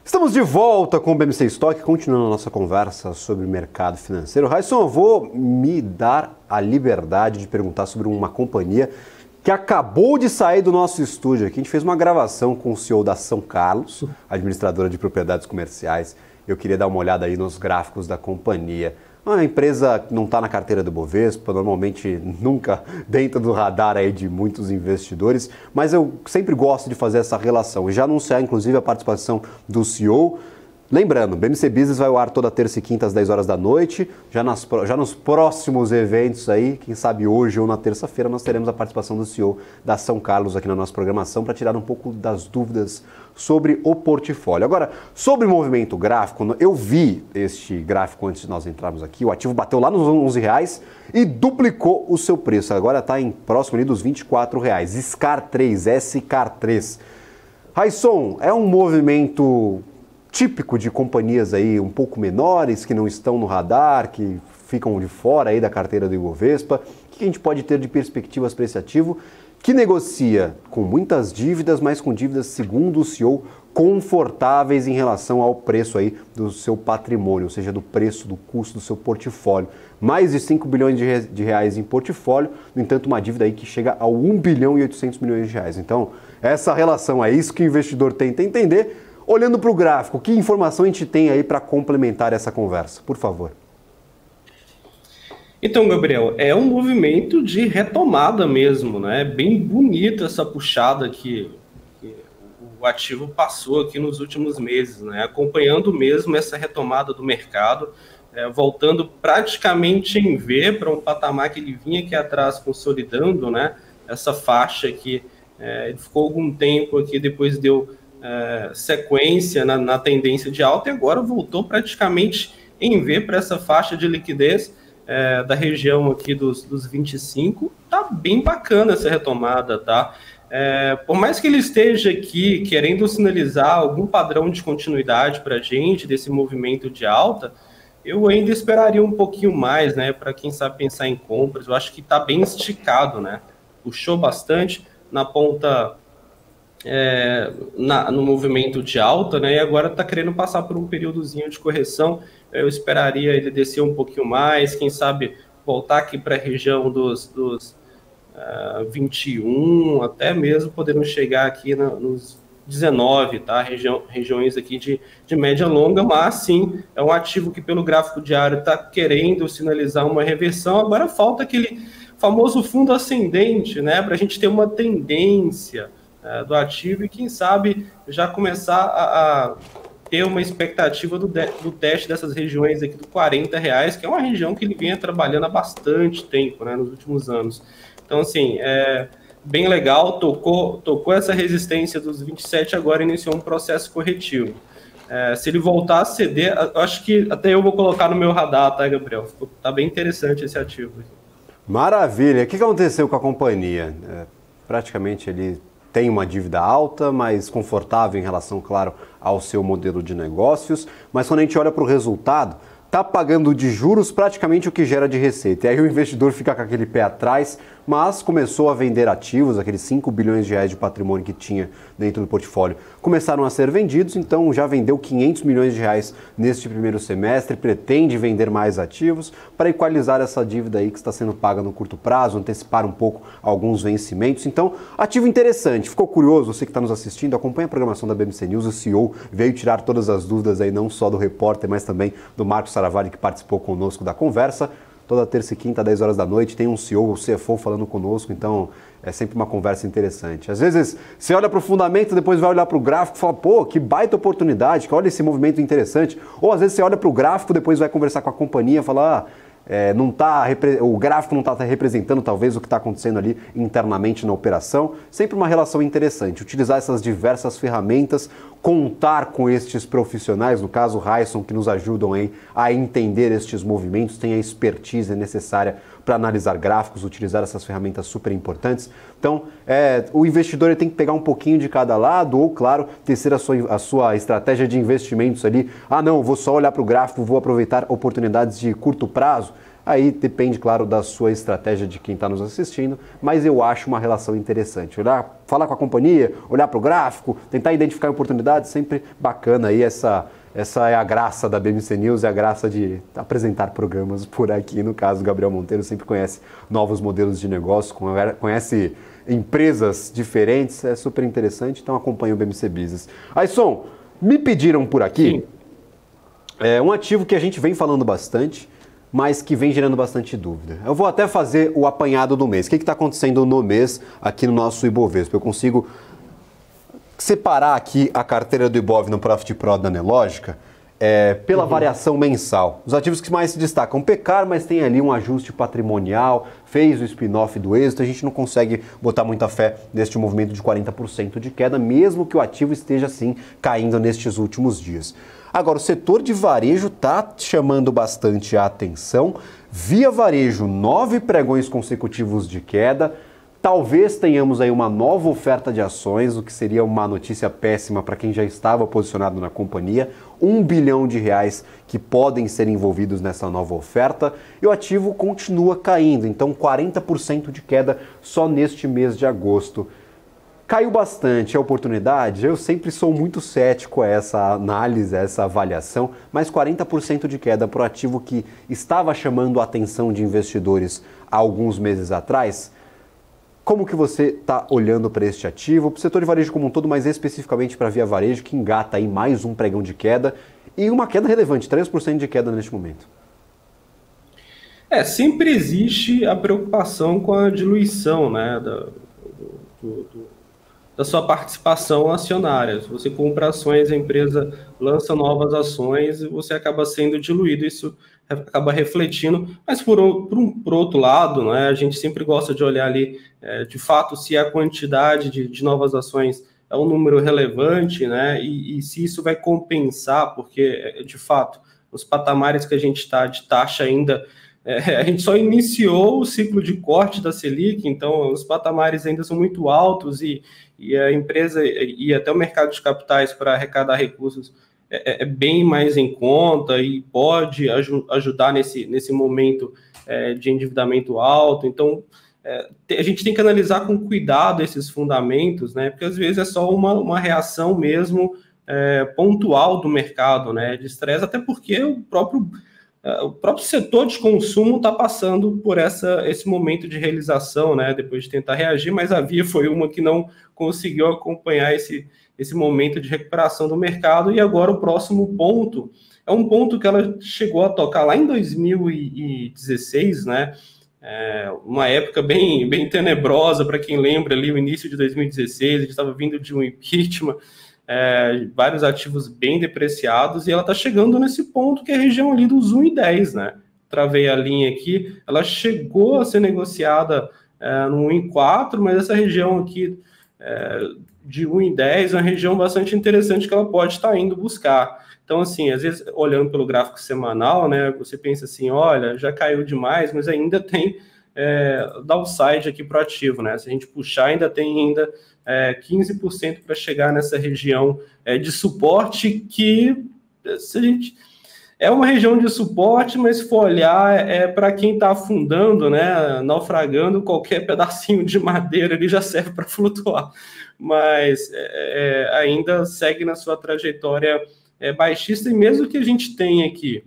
Estamos de volta com o BMC Stock, continuando a nossa conversa sobre o mercado financeiro. Raíssa, eu vou me dar a liberdade de perguntar sobre uma companhia que acabou de sair do nosso estúdio aqui. A gente fez uma gravação com o CEO da São Carlos, administradora de propriedades comerciais. Eu queria dar uma olhada aí nos gráficos da companhia. Uma empresa que não está na carteira do Bovespa, normalmente nunca dentro do radar aí de muitos investidores, mas eu sempre gosto de fazer essa relação e já anunciar inclusive a participação do CEO. Lembrando, o BMC Business vai ao ar toda terça e quinta às 10 horas da noite. Já nos próximos eventos aí, quem sabe hoje ou na terça-feira, nós teremos a participação do CEO da São Carlos aqui na nossa programação para tirar um pouco das dúvidas sobre o portfólio. Agora, sobre o movimento gráfico, eu vi este gráfico antes de nós entrarmos aqui. O ativo bateu lá nos R$11 e duplicou o seu preço. Agora está em próximo ali dos R$24. SCAR3. Raisson, é um movimento típico de companhias aí um pouco menores, que não estão no radar, que ficam de fora aí da carteira do Ibovespa? O que a gente pode ter de perspectivas para esse ativo, que negocia com muitas dívidas, mas com dívidas, segundo o CEO, confortáveis em relação ao preço aí do seu patrimônio, ou seja, do preço, do custo do seu portfólio. Mais de 5 bilhões de reais em portfólio, no entanto, uma dívida aí que chega a 1 bilhão e 800 milhões de reais. Então, essa relação é isso que o investidor tenta entender. Olhando para o gráfico, que informação a gente tem aí para complementar essa conversa? Por favor. Então, Gabriel, é um movimento de retomada mesmo, né? Bem bonita essa puxada que o ativo passou aqui nos últimos meses, né? Acompanhando mesmo essa retomada do mercado. voltando praticamente em V para um patamar que ele vinha aqui atrás consolidando, né? Essa faixa aqui, ele ficou algum tempo aqui, depois deu sequência na tendência de alta e agora voltou praticamente em V para essa faixa de liquidez da região aqui dos 25. Tá bem bacana essa retomada, tá? Por mais que ele esteja aqui querendo sinalizar algum padrão de continuidade para a gente desse movimento de alta, eu ainda esperaria um pouquinho mais, né? Para quem sabe pensar em compras. Eu acho que está bem esticado, né? Puxou bastante na ponta, no movimento de alta, né? E agora está querendo passar por um períodozinho de correção. Eu esperaria ele descer um pouquinho mais, quem sabe voltar aqui para a região dos 21, até mesmo podendo chegar aqui nos 19, tá? Regiões aqui de média longa, mas sim, é um ativo que pelo gráfico diário está querendo sinalizar uma reversão. Agora falta aquele famoso fundo ascendente, né? Para a gente ter uma tendência do ativo e quem sabe já começar a ter uma expectativa do teste dessas regiões aqui do R$40, que é uma região que ele vinha trabalhando há bastante tempo, né? Nos últimos anos. Então, assim, bem legal, tocou essa resistência dos 27, agora iniciou um processo corretivo. Se ele voltar a ceder, acho que até eu vou colocar no meu radar, tá, Gabriel? Tá bem interessante esse ativo. Maravilha! O que aconteceu com a companhia? Praticamente ele tem uma dívida alta, mas confortável em relação, claro, ao seu modelo de negócios, mas quando a gente olha para o resultado, está pagando de juros praticamente o que gera de receita. E aí o investidor fica com aquele pé atrás, mas começou a vender ativos, aqueles 5 bilhões de reais de patrimônio que tinha dentro do portfólio, começaram a ser vendidos, então já vendeu 500 milhões de reais neste primeiro semestre, pretende vender mais ativos para equalizar essa dívida aí que está sendo paga no curto prazo, antecipar um pouco alguns vencimentos. Então, ativo interessante. Ficou curioso? Você que está nos assistindo, acompanha a programação da BMC News, o CEO veio tirar todas as dúvidas aí, não só do repórter, mas também do Marcos Saravari, que participou conosco da conversa. Toda terça e quinta, 10 horas da noite, tem um CEO ou CFO falando conosco, então é sempre uma conversa interessante. Às vezes você olha para o fundamento, depois vai olhar para o gráfico e fala, pô, que baita oportunidade, que olha esse movimento interessante. Ou às vezes você olha para o gráfico, depois vai conversar com a companhia e fala, o gráfico não está representando talvez o que está acontecendo ali internamente na operação. Sempre uma relação interessante, utilizar essas diversas ferramentas, contar com estes profissionais, no caso o Raisson, que nos ajudam aí a entender estes movimentos, tem a expertise necessária para analisar gráficos, utilizar essas ferramentas super importantes. Então, o investidor tem que pegar um pouquinho de cada lado ou, claro, tecer a sua estratégia de investimentos ali. Ah, não, vou só olhar para o gráfico, vou aproveitar oportunidades de curto prazo. Aí depende, claro, da sua estratégia de quem está nos assistindo, mas eu acho uma relação interessante. Falar com a companhia, olhar para o gráfico, tentar identificar oportunidades, sempre bacana aí essa é a graça da BMC News, é a graça de apresentar programas por aqui. No caso, o Gabriel Monteiro sempre conhece novos modelos de negócio, conhece empresas diferentes, é super interessante, então acompanha o BMC Business. Aisson, me pediram por aqui um ativo que a gente vem falando bastante, mas que vem gerando bastante dúvida. Eu vou até fazer o apanhado do mês. O que está acontecendo no mês aqui no nosso Ibovespa? Eu consigo separar aqui a carteira do Ibov no Profit Pro da Nelogica pela variação mensal. Os ativos que mais se destacam, Pecar, mas tem ali um ajuste patrimonial, fez o spin-off do Êxito, a gente não consegue botar muita fé neste movimento de 40% de queda, mesmo que o ativo esteja assim caindo nestes últimos dias. Agora, o setor de varejo está chamando bastante a atenção. Via Varejo, 9 pregões consecutivos de queda. Talvez tenhamos aí uma nova oferta de ações, o que seria uma notícia péssima para quem já estava posicionado na companhia. R$1 bilhão que podem ser envolvidos nessa nova oferta. E o ativo continua caindo, então 40% de queda só neste mês de agosto. Caiu bastante a oportunidade? Eu sempre sou muito cético a essa análise, a essa avaliação, mas 40% de queda para o ativo que estava chamando a atenção de investidores há alguns meses atrás. Como que você está olhando para este ativo, para o setor de varejo como um todo, mas especificamente para a Via Varejo, que engata aí mais um pregão de queda e uma queda relevante, 3% de queda neste momento? Sempre existe a preocupação com a diluição, né, da sua participação acionária. Se você compra ações, a empresa lança novas ações e você acaba sendo diluído. Isso acaba refletindo, mas por outro lado, né, a gente sempre gosta de olhar ali, de fato, se a quantidade de novas ações é um número relevante, né, e se isso vai compensar, porque, de fato, os patamares que a gente está de taxa ainda, a gente só iniciou o ciclo de corte da Selic, então os patamares ainda são muito altos e a empresa e até o mercado de capitais para arrecadar recursos é bem mais em conta e pode ajudar nesse momento de endividamento alto. Então, a gente tem que analisar com cuidado esses fundamentos, né? Porque às vezes é só uma reação mesmo pontual do mercado, né? De estresse, até porque o próprio setor de consumo está passando por esse momento de realização, né? Depois de tentar reagir, mas a Via foi uma que não conseguiu acompanhar esse momento de recuperação do mercado, e agora o próximo ponto é um ponto que ela chegou a tocar lá em 2016, né? Uma época bem tenebrosa, para quem lembra ali, o início de 2016, a gente estava vindo de um impeachment, vários ativos bem depreciados, e ela está chegando nesse ponto que é a região ali dos 1,10, né? Travei a linha aqui, ela chegou a ser negociada no 1,4, mas essa região aqui de 1,10 é uma região bastante interessante que ela pode estar indo buscar. Então, assim, às vezes, olhando pelo gráfico semanal, né, você pensa assim, olha, já caiu demais, mas ainda tem downside aqui para o ativo, né? Se a gente puxar, ainda tem 15% para chegar nessa região de suporte que, se a gente... É uma região de suporte, mas se for olhar, para quem está afundando, né, naufragando, qualquer pedacinho de madeira ali já serve para flutuar. Mas ainda segue na sua trajetória baixista, e mesmo que a gente tenha aqui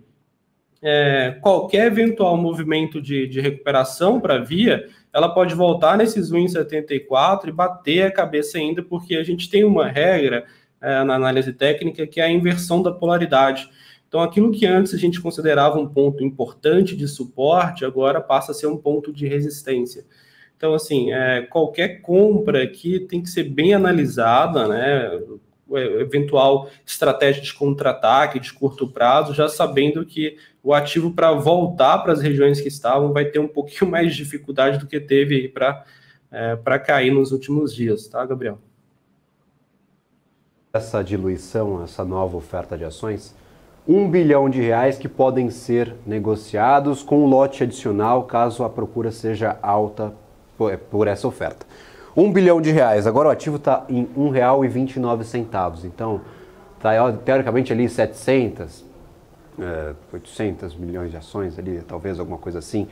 qualquer eventual movimento de recuperação para a Via, ela pode voltar nesses 1,74 e bater a cabeça ainda, porque a gente tem uma regra na análise técnica que é a inversão da polaridade. Então, aquilo que antes a gente considerava um ponto importante de suporte, agora passa a ser um ponto de resistência. Então, assim, qualquer compra aqui tem que ser bem analisada, né? Eventual estratégia de contra-ataque, de curto prazo, já sabendo que o ativo, para voltar para as regiões que estavam, vai ter um pouquinho mais de dificuldade do que teve para cair nos últimos dias, tá, Gabriel? Essa diluição, essa nova oferta de ações, R$1 bilhão que podem ser negociados com um lote adicional caso a procura seja alta por essa oferta. R$1 bilhão, agora o ativo está em R$1,29, então está teoricamente ali 800 milhões de ações ali, talvez alguma coisa assim.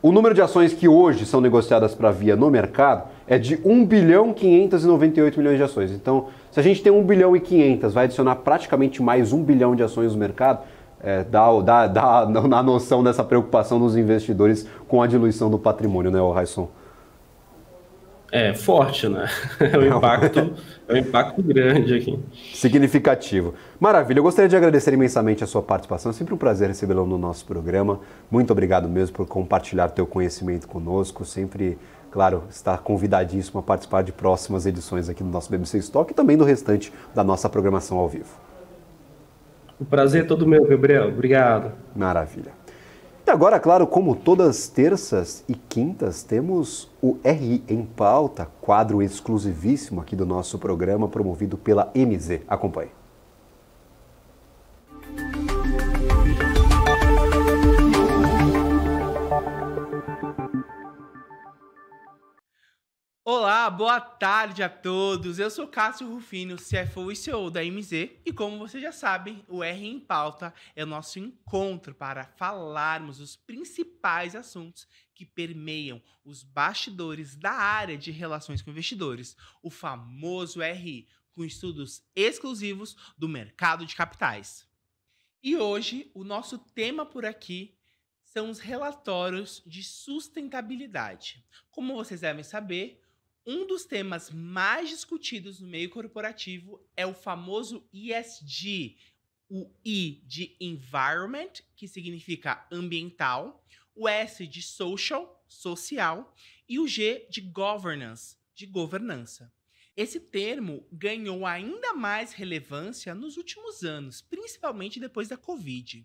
O número de ações que hoje são negociadas para a Via no mercado é de 1.598 bilhões de ações. Então, se a gente tem 1 bilhão e 500, vai adicionar praticamente mais 1 bilhão de ações no mercado, dá na noção dessa preocupação dos investidores com a diluição do patrimônio, né, Raisson? Forte, né? É um impacto grande aqui. Significativo. Maravilha, eu gostaria de agradecer imensamente a sua participação. É sempre um prazer recebê-lo no nosso programa. Muito obrigado mesmo por compartilhar teu conhecimento conosco. Sempre, claro, está convidadíssimo a participar de próximas edições aqui do nosso BMC Stock e também do restante da nossa programação ao vivo. O prazer é todo meu, Gabriel. Obrigado. Maravilha. E agora, claro, como todas terças e quintas, temos o RI em Pauta, quadro exclusivíssimo aqui do nosso programa, promovido pela MZ. Acompanhe. Olá, boa tarde a todos. Eu sou Cássio Rufino, CFO e CEO da MZ, e como vocês já sabem, o RI em Pauta é o nosso encontro para falarmos os principais assuntos que permeiam os bastidores da área de relações com investidores, o famoso RI, com estudos exclusivos do mercado de capitais. E hoje, o nosso tema por aqui são os relatórios de sustentabilidade. Como vocês devem saber, um dos temas mais discutidos no meio corporativo é o famoso ESG, o I de Environment, que significa ambiental, o S de Social, social, e o G de Governance, de governança. Esse termo ganhou ainda mais relevância nos últimos anos, principalmente depois da Covid.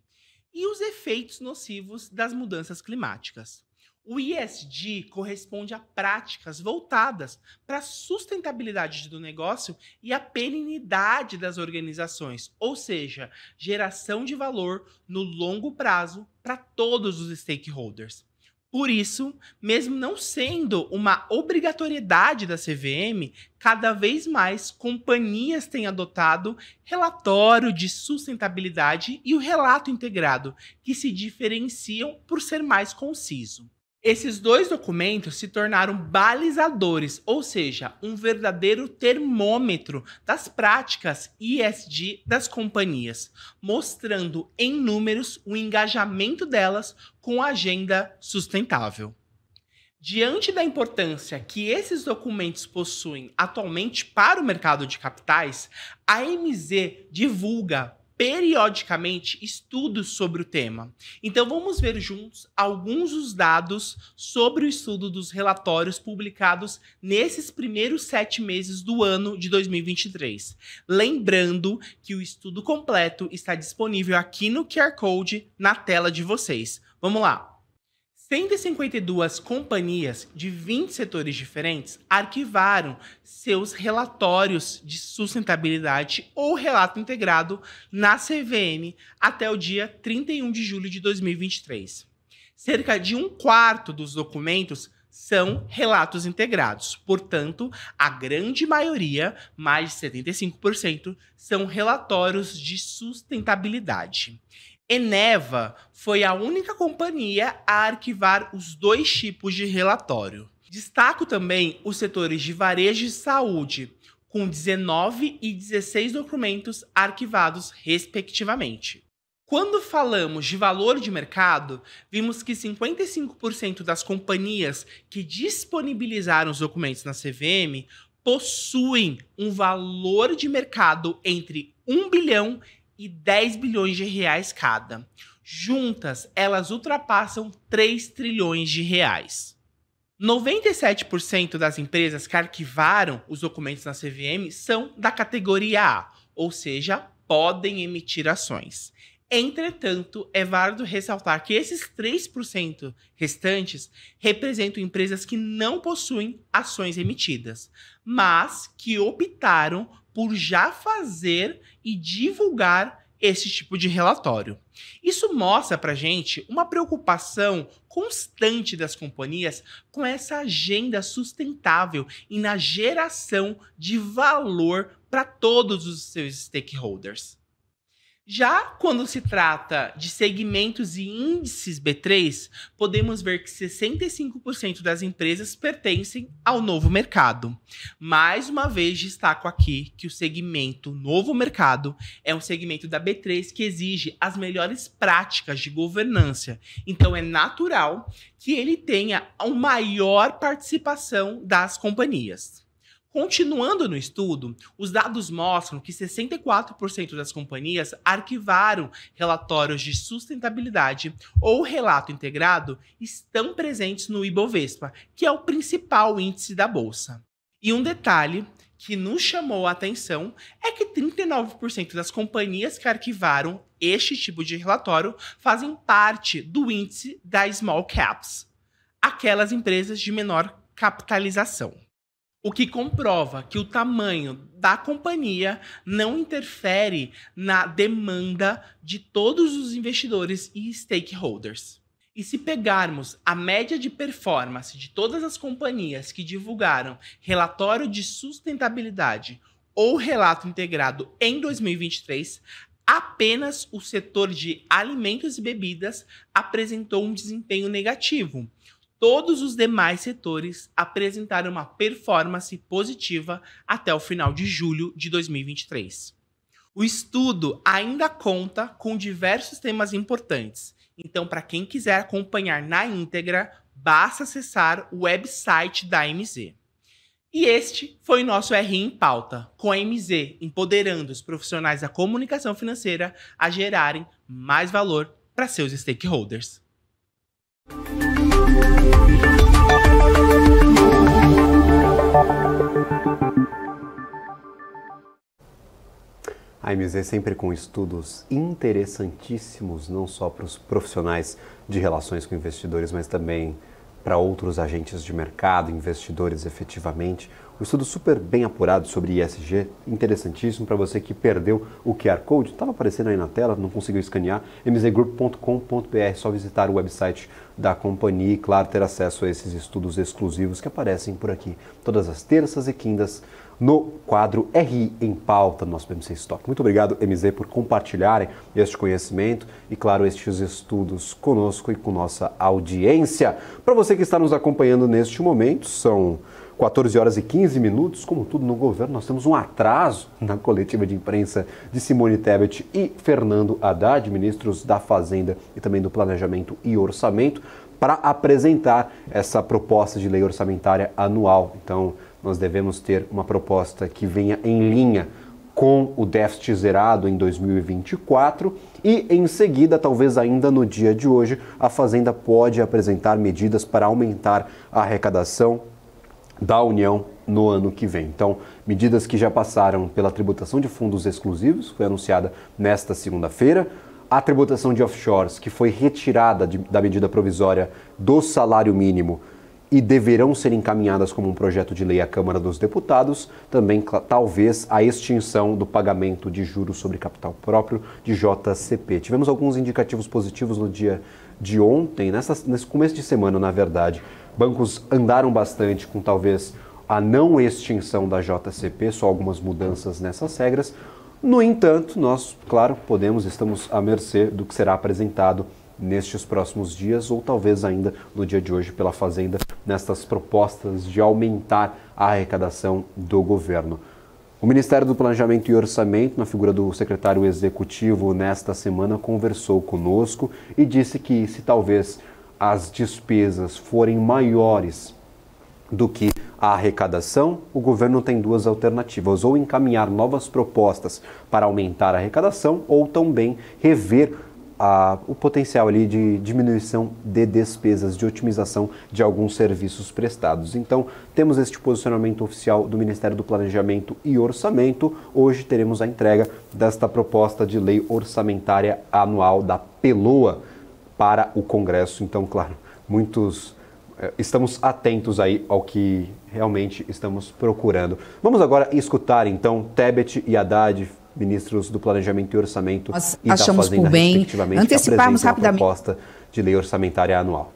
e os efeitos nocivos das mudanças climáticas. O ESG corresponde a práticas voltadas para a sustentabilidade do negócio e a perenidade das organizações, ou seja, geração de valor no longo prazo para todos os stakeholders. Por isso, mesmo não sendo uma obrigatoriedade da CVM, cada vez mais companhias têm adotado relatório de sustentabilidade e o relato integrado, que se diferenciam por ser mais conciso. Esses dois documentos se tornaram balizadores, ou seja, um verdadeiro termômetro das práticas ESG das companhias, mostrando em números o engajamento delas com a agenda sustentável. Diante da importância que esses documentos possuem atualmente para o mercado de capitais, a MZ divulga periodicamente estudos sobre o tema. Então vamos ver juntos alguns dos dados sobre o estudo dos relatórios publicados nesses primeiros 7 meses do ano de 2023. Lembrando que o estudo completo está disponível aqui no QR Code na tela de vocês. Vamos lá! 152 companhias de 20 setores diferentes arquivaram seus relatórios de sustentabilidade ou relato integrado na CVM até o dia 31 de julho de 2023. Cerca de 1/4 dos documentos são relatos integrados, portanto, a grande maioria, mais de 75%, são relatórios de sustentabilidade. Eneva foi a única companhia a arquivar os 2 tipos de relatório. Destaco também os setores de varejo e saúde, com 19 e 16 documentos arquivados, respectivamente. Quando falamos de valor de mercado, vimos que 55% das companhias que disponibilizaram os documentos na CVM possuem um valor de mercado entre 1 bilhão e 10 bilhões de reais cada. Juntas, elas ultrapassam 3 trilhões de reais. 97% das empresas que arquivaram os documentos na CVM são da categoria A, ou seja, podem emitir ações. Entretanto, é válido ressaltar que esses 3% restantes representam empresas que não possuem ações emitidas, mas que optaram por já fazer e divulgar esse tipo de relatório. Isso mostra pra gente uma preocupação constante das companhias com essa agenda sustentável e na geração de valor para todos os seus stakeholders. Já quando se trata de segmentos e índices B3, podemos ver que 65% das empresas pertencem ao novo mercado. Mais uma vez, destaco aqui que o segmento novo mercado é um segmento da B3 que exige as melhores práticas de governança. Então, é natural que ele tenha uma maior participação das companhias. Continuando no estudo, os dados mostram que 64% das companhias arquivaram relatórios de sustentabilidade ou relato integrado estão presentes no Ibovespa, que é o principal índice da bolsa. E um detalhe que nos chamou a atenção é que 39% das companhias que arquivaram este tipo de relatório fazem parte do índice da Small Caps, aquelas empresas de menor capitalização. O que comprova que o tamanho da companhia não interfere na demanda de todos os investidores e stakeholders. E se pegarmos a média de performance de todas as companhias que divulgaram relatório de sustentabilidade ou relato integrado em 2023, apenas o setor de alimentos e bebidas apresentou um desempenho negativo. Todos os demais setores apresentaram uma performance positiva até o final de julho de 2023. O estudo ainda conta com diversos temas importantes, então para quem quiser acompanhar na íntegra, basta acessar o website da MZ. E este foi o nosso RI em Pauta, com a MZ empoderando os profissionais da comunicação financeira a gerarem mais valor para seus stakeholders. A A MZ sempre com estudos interessantíssimos, não só para os profissionais de relações com investidores, mas também para outros agentes de mercado, investidores efetivamente. Um estudo super bem apurado sobre ESG, interessantíssimo para você que perdeu o QR Code. Estava aparecendo aí na tela, não conseguiu escanear, mzgroup.com.br, só visitar o website da companhia e, claro, ter acesso a esses estudos exclusivos que aparecem por aqui todas as terças e quintas no quadro RI em Pauta do nosso BMC Stock. Muito obrigado, MZ, por compartilharem este conhecimento e, claro, estes estudos conosco e com nossa audiência. Para você que está nos acompanhando neste momento, são 14 horas e 15 minutos. Como tudo no governo, nós temos um atraso na coletiva de imprensa de Simone Tebet e Fernando Haddad, ministros da Fazenda e também do Planejamento e Orçamento, para apresentar essa proposta de lei orçamentária anual. Então, nós devemos ter uma proposta que venha em linha com o déficit zerado em 2024 e, em seguida, talvez ainda no dia de hoje, a Fazenda pode apresentar medidas para aumentar a arrecadação da União no ano que vem. Então, medidas que já passaram pela tributação de fundos exclusivos, foi anunciada nesta segunda-feira, a tributação de offshores, que foi retirada da medida provisória do salário mínimo e deverão ser encaminhadas como um projeto de lei à Câmara dos Deputados, também talvez a extinção do pagamento de juros sobre capital próprio de JCP. Tivemos alguns indicativos positivos no dia de ontem, nesse começo de semana, na verdade. Bancos andaram bastante com talvez a não extinção da JCP, só algumas mudanças nessas regras. No entanto, nós, claro, estamos à mercê do que será apresentado nestes próximos dias ou talvez ainda no dia de hoje pela Fazenda, nestas propostas de aumentar a arrecadação do governo. O Ministério do Planejamento e Orçamento, na figura do secretário executivo, nesta semana conversou conosco e disse que se talvez as despesas forem maiores do que a arrecadação, o governo tem duas alternativas, ou encaminhar novas propostas para aumentar a arrecadação ou também rever o potencial ali de diminuição de despesas, de otimização de alguns serviços prestados. Então, temos este posicionamento oficial do Ministério do Planejamento e Orçamento. Hoje teremos a entrega desta proposta de lei orçamentária anual da PELOA para o Congresso. Então, claro, estamos atentos aí ao que realmente estamos procurando. Vamos agora escutar, então, Tebet e Haddad, ministros do Planejamento e Orçamento e da Fazenda, respectivamente, anteciparmos rapidamente a proposta de lei orçamentária anual.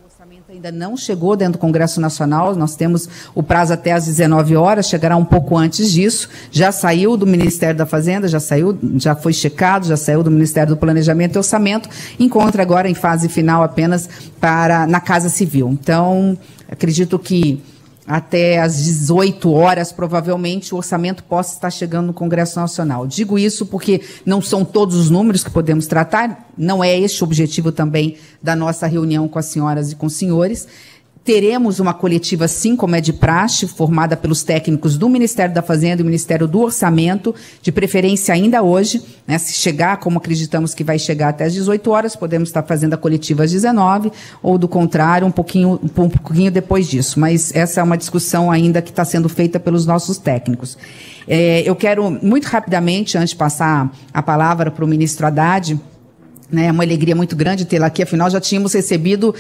O orçamento ainda não chegou dentro do Congresso Nacional, nós temos o prazo até às 19 horas, chegará um pouco antes disso, já saiu do Ministério da Fazenda, já foi checado, já saiu do Ministério do Planejamento e Orçamento, encontra agora em fase final apenas na Casa Civil. Então, acredito que até às 18 horas, provavelmente, o orçamento possa estar chegando no Congresso Nacional. Digo isso porque não são todos os números que podemos tratar, não é este o objetivo também da nossa reunião com as senhoras e com os senhores. Teremos uma coletiva, sim, como é de praxe, formada pelos técnicos do Ministério da Fazenda e do Ministério do Orçamento, de preferência ainda hoje, né, se chegar, como acreditamos que vai chegar até às 18 horas, podemos estar fazendo a coletiva às 19, ou do contrário, um pouquinho depois disso. Mas essa é uma discussão ainda que está sendo feita pelos nossos técnicos. Eu quero, muito rapidamente, antes de passar a palavra para o ministro Haddad, é uma alegria muito grande tê-la aqui, afinal já tínhamos recebido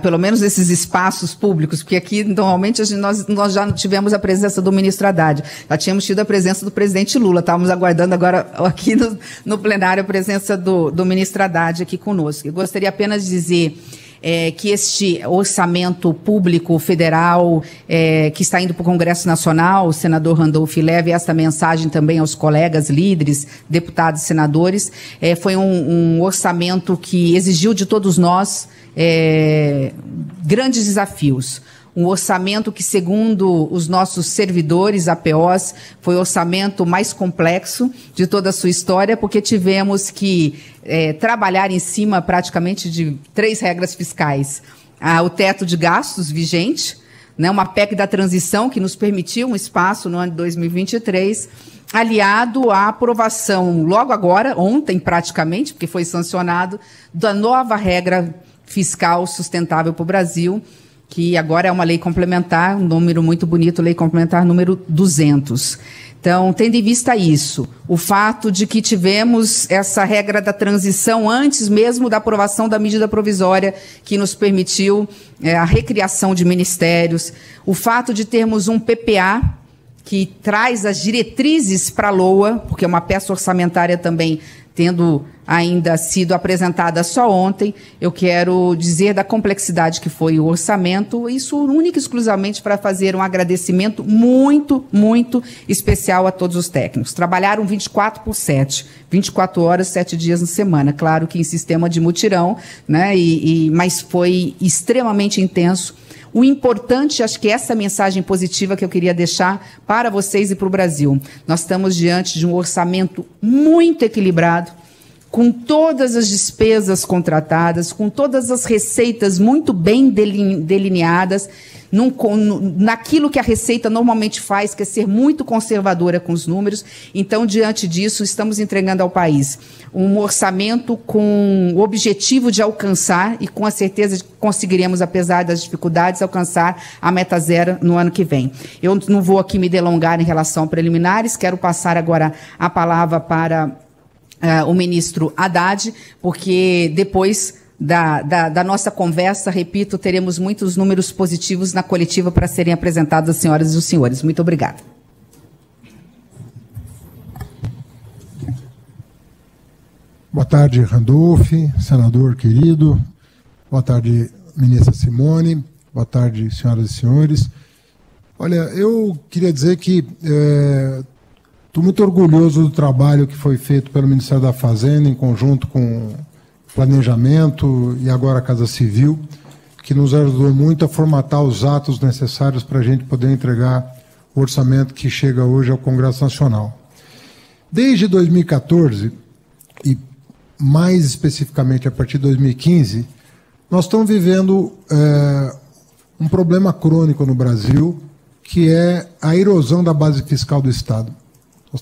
pelo menos esses espaços públicos, porque aqui normalmente nós já tivemos a presença do ministro Haddad, já tínhamos tido a presença do presidente Lula, estávamos aguardando agora aqui no plenário a presença do ministro Haddad aqui conosco. Eu gostaria apenas de dizer que este orçamento público federal que está indo para o Congresso Nacional, o senador Randolph leve esta mensagem também aos colegas líderes, deputados e senadores, foi um orçamento que exigiu de todos nós grandes desafios. Um orçamento que, segundo os nossos servidores, APOs, foi o orçamento mais complexo de toda a sua história, porque tivemos que trabalhar em cima praticamente de 3 regras fiscais. O teto de gastos vigente, né, uma PEC da transição que nos permitiu um espaço no ano de 2023, aliado à aprovação logo agora, ontem praticamente, porque foi sancionado, da nova regra fiscal sustentável para o Brasil, que agora é uma lei complementar, um número muito bonito, lei complementar número 200. Então, tendo em vista isso, o fato de que tivemos essa regra da transição antes mesmo da aprovação da medida provisória que nos permitiu a recriação de ministérios, o fato de termos um PPA que traz as diretrizes para a LOA, porque é uma peça orçamentária também tendo ainda sido apresentada só ontem, eu quero dizer da complexidade que foi o orçamento, isso única e exclusivamente para fazer um agradecimento muito, muito especial a todos os técnicos. Trabalharam 24/7, 24 horas, 7 dias na semana, claro que em sistema de mutirão, né, mas foi extremamente intenso. O importante, acho que essa mensagem positiva que eu queria deixar para vocês e para o Brasil. Nós estamos diante de um orçamento muito equilibrado, com todas as despesas contratadas, com todas as receitas muito bem delineadas, naquilo que a Receita normalmente faz, que é ser muito conservadora com os números. Então, diante disso, estamos entregando ao país um orçamento com o objetivo de alcançar, e com a certeza de que conseguiremos, apesar das dificuldades, alcançar a meta zero no ano que vem. Eu não vou aqui me delongar em relação a preliminares, quero passar agora a palavra para o ministro Haddad, porque depois da nossa conversa, repito, teremos muitos números positivos na coletiva para serem apresentados às senhoras e aos senhores. Muito obrigada. Boa tarde, Randolph, senador querido. Boa tarde, ministra Simone. Boa tarde, senhoras e senhores. Olha, eu queria dizer que estou muito orgulhoso do trabalho que foi feito pelo Ministério da Fazenda, em conjunto com Planejamento e agora a Casa Civil, que nos ajudou muito a formatar os atos necessários para a gente poder entregar o orçamento que chega hoje ao Congresso Nacional. Desde 2014, e mais especificamente a partir de 2015, nós estamos vivendo um problema crônico no Brasil, que é a erosão da base fiscal do Estado. Nós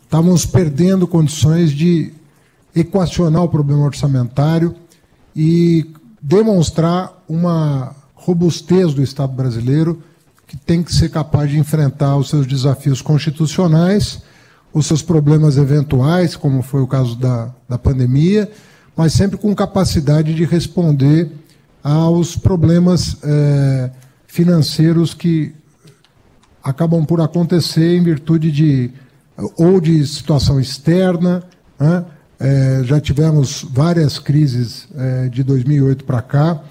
estamos perdendo condições de equacionar o problema orçamentário e demonstrar uma robustez do Estado brasileiro, que tem que ser capaz de enfrentar os seus desafios constitucionais, os seus problemas eventuais, como foi o caso da pandemia, mas sempre com capacidade de responder aos problemas financeiros que acabam por acontecer em virtude de situação externa, né? Já tivemos várias crises de 2008 para cá,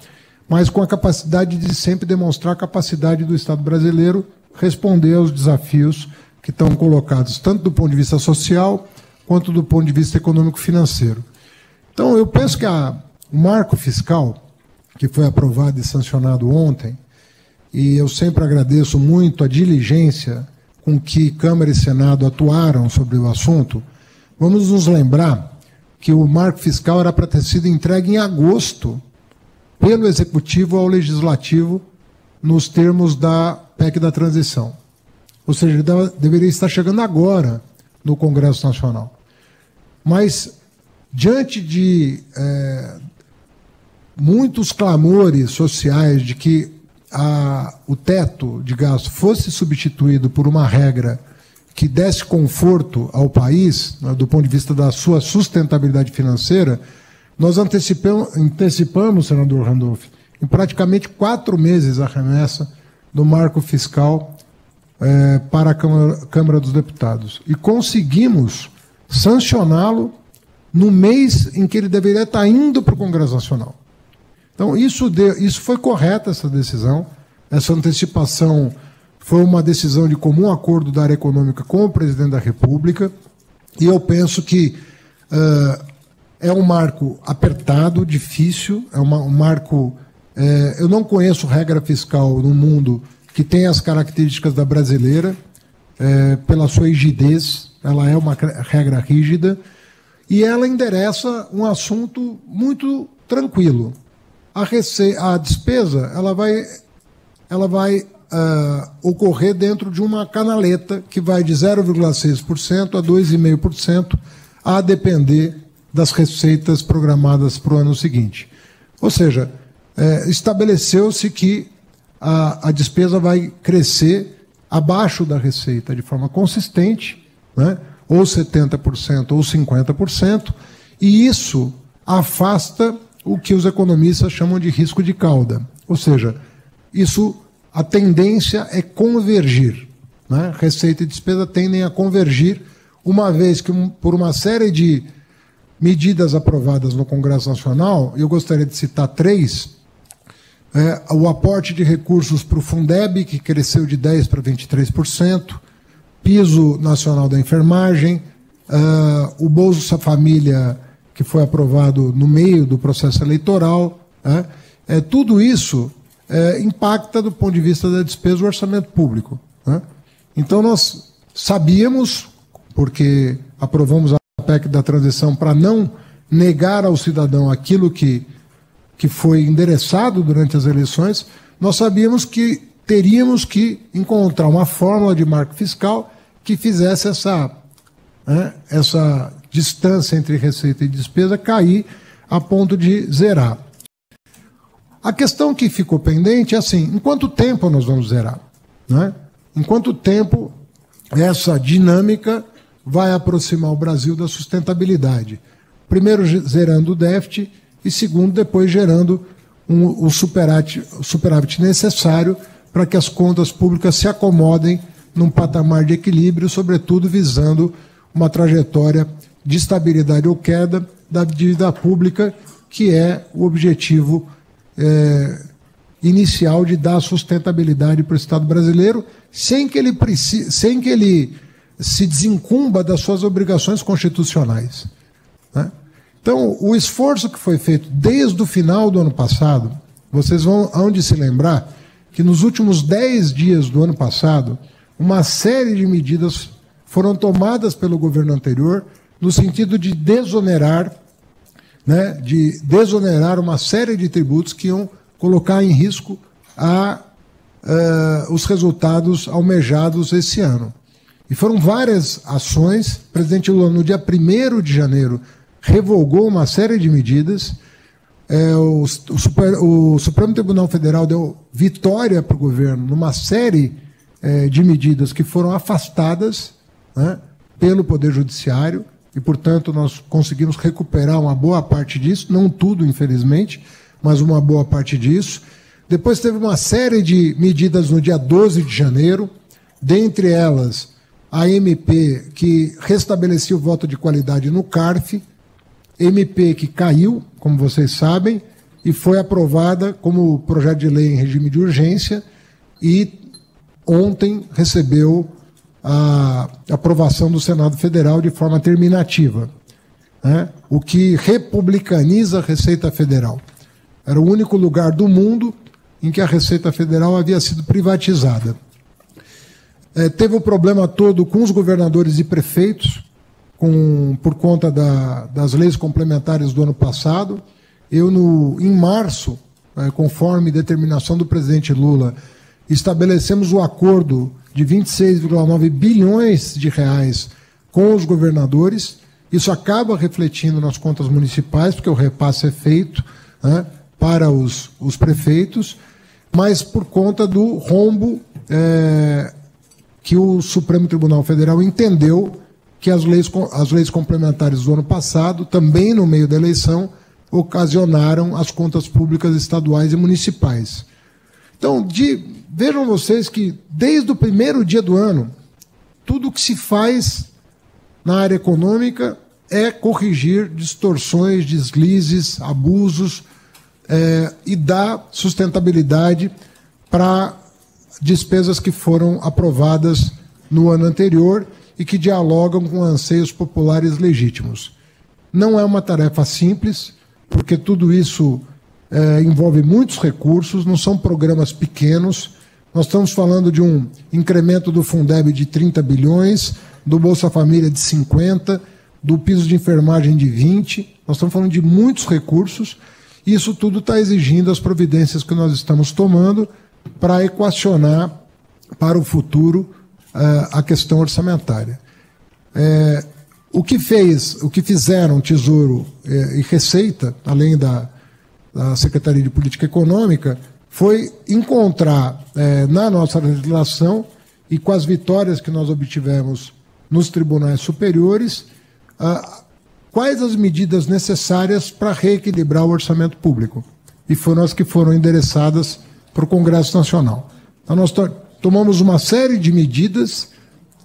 mas com a capacidade de sempre demonstrar a capacidade do Estado brasileiro responder aos desafios que estão colocados, tanto do ponto de vista social, quanto do ponto de vista econômico-financeiro. Então, eu penso que o marco fiscal, que foi aprovado e sancionado ontem, e eu sempre agradeço muito a diligência com que Câmara e Senado atuaram sobre o assunto, vamos nos lembrar que o marco fiscal era para ter sido entregue em agosto pelo Executivo ao Legislativo nos termos da PEC da transição. Ou seja, ele deveria estar chegando agora no Congresso Nacional. Mas, diante de muitos clamores sociais de que o teto de gasto fosse substituído por uma regra que desse conforto ao país, né, do ponto de vista da sua sustentabilidade financeira, nós antecipamos, senador Randolph, em praticamente 4 meses a remessa do marco fiscal para a Câmara dos Deputados. E conseguimos sancioná-lo no mês em que ele deveria estar indo para o Congresso Nacional. Então, isso foi correta, essa decisão. Essa antecipação foi uma decisão de comum acordo da área econômica com o presidente da República, e eu penso que é um marco apertado, difícil, é um marco... eu não conheço regra fiscal no mundo que tenha as características da brasileira, pela sua rigidez, ela é uma regra rígida, e ela endereça um assunto muito tranquilo. A despesa ela vai ocorrer dentro de uma canaleta que vai de 0,6% a 2,5%, a depender das receitas programadas para o ano seguinte. Ou seja, estabeleceu-se que a despesa vai crescer abaixo da receita de forma consistente, né? Ou 70% ou 50%, e isso afasta o que os economistas chamam de risco de cauda. Ou seja, a tendência é convergir, né? Receita e despesa tendem a convergir, uma vez que, por uma série de medidas aprovadas no Congresso Nacional, eu gostaria de citar 3, o aporte de recursos para o Fundeb, que cresceu de 10% para 23%, piso nacional da enfermagem, o Bolsa Família, que foi aprovado no meio do processo eleitoral, tudo isso impacta do ponto de vista da despesa do orçamento público, né? Então nós sabíamos, porque aprovamos a PEC da transição para não negar ao cidadão aquilo que foi endereçado durante as eleições, nós sabíamos que teríamos que encontrar uma fórmula de marco fiscal que fizesse essa distância entre receita e despesa cair a ponto de zerar. A questão que ficou pendente é assim, em quanto tempo nós vamos zerar, né? Em quanto tempo essa dinâmica vai aproximar o Brasil da sustentabilidade? Primeiro, zerando o déficit, e segundo, depois gerando o superávit necessário para que as contas públicas se acomodem num patamar de equilíbrio, sobretudo visando uma trajetória de estabilidade ou queda da dívida pública, que é o objetivo inicial de dar sustentabilidade para o Estado brasileiro, sem que ele se desencumba das suas obrigações constitucionais, né? Então, o esforço que foi feito desde o final do ano passado, vocês hão de se lembrar que nos últimos 10 dias do ano passado, uma série de medidas foram tomadas pelo governo anterior no sentido de desonerar, né, uma série de tributos que iam colocar em risco os resultados almejados esse ano. E foram várias ações. O presidente Lula, no dia 1º de janeiro, revogou uma série de medidas. O Supremo Tribunal Federal deu vitória para o governo numa série de medidas que foram afastadas, né, pelo Poder Judiciário, e, portanto, nós conseguimos recuperar uma boa parte disso, não tudo, infelizmente, mas uma boa parte disso. Depois teve uma série de medidas no dia 12 de janeiro, dentre elas a MP que restabelecia o voto de qualidade no CARF, MP que caiu, como vocês sabem, e foi aprovada como projeto de lei em regime de urgência, e ontem recebeu a aprovação do Senado Federal de forma terminativa, né? O que republicaniza a Receita Federal. Era o único lugar do mundo em que a Receita Federal havia sido privatizada. Teve o problema todo com os governadores e prefeitos, por conta das leis complementares do ano passado. Em março, conforme determinação do presidente Lula, estabelecemos o acordo de 26,9 bilhões de reais com os governadores. Isso acaba refletindo nas contas municipais, porque o repasse é feito, né, para os prefeitos, mas por conta do rombo que o Supremo Tribunal Federal entendeu que as leis complementares do ano passado, também no meio da eleição, ocasionaram as contas públicas estaduais e municipais. Então, vejam vocês que, desde o primeiro dia do ano, tudo que se faz na área econômica é corrigir distorções, deslizes, abusos, e dar sustentabilidade para despesas que foram aprovadas no ano anterior e que dialogam com anseios populares legítimos. Não é uma tarefa simples, porque tudo isso envolve muitos recursos, não são programas pequenos. Nós estamos falando de um incremento do Fundeb de 30 bilhões, do Bolsa Família de 50, do piso de enfermagem de 20. Nós estamos falando de muitos recursos, e isso tudo está exigindo as providências que nós estamos tomando para equacionar para o futuro a questão orçamentária. O que fizeram Tesouro e Receita, além da Secretaria de Política Econômica, foi encontrar na nossa legislação e com as vitórias que nós obtivemos nos tribunais superiores, quais as medidas necessárias para reequilibrar o orçamento público. E foram as que foram endereçadas para o Congresso Nacional. Então, nós tomamos uma série de medidas,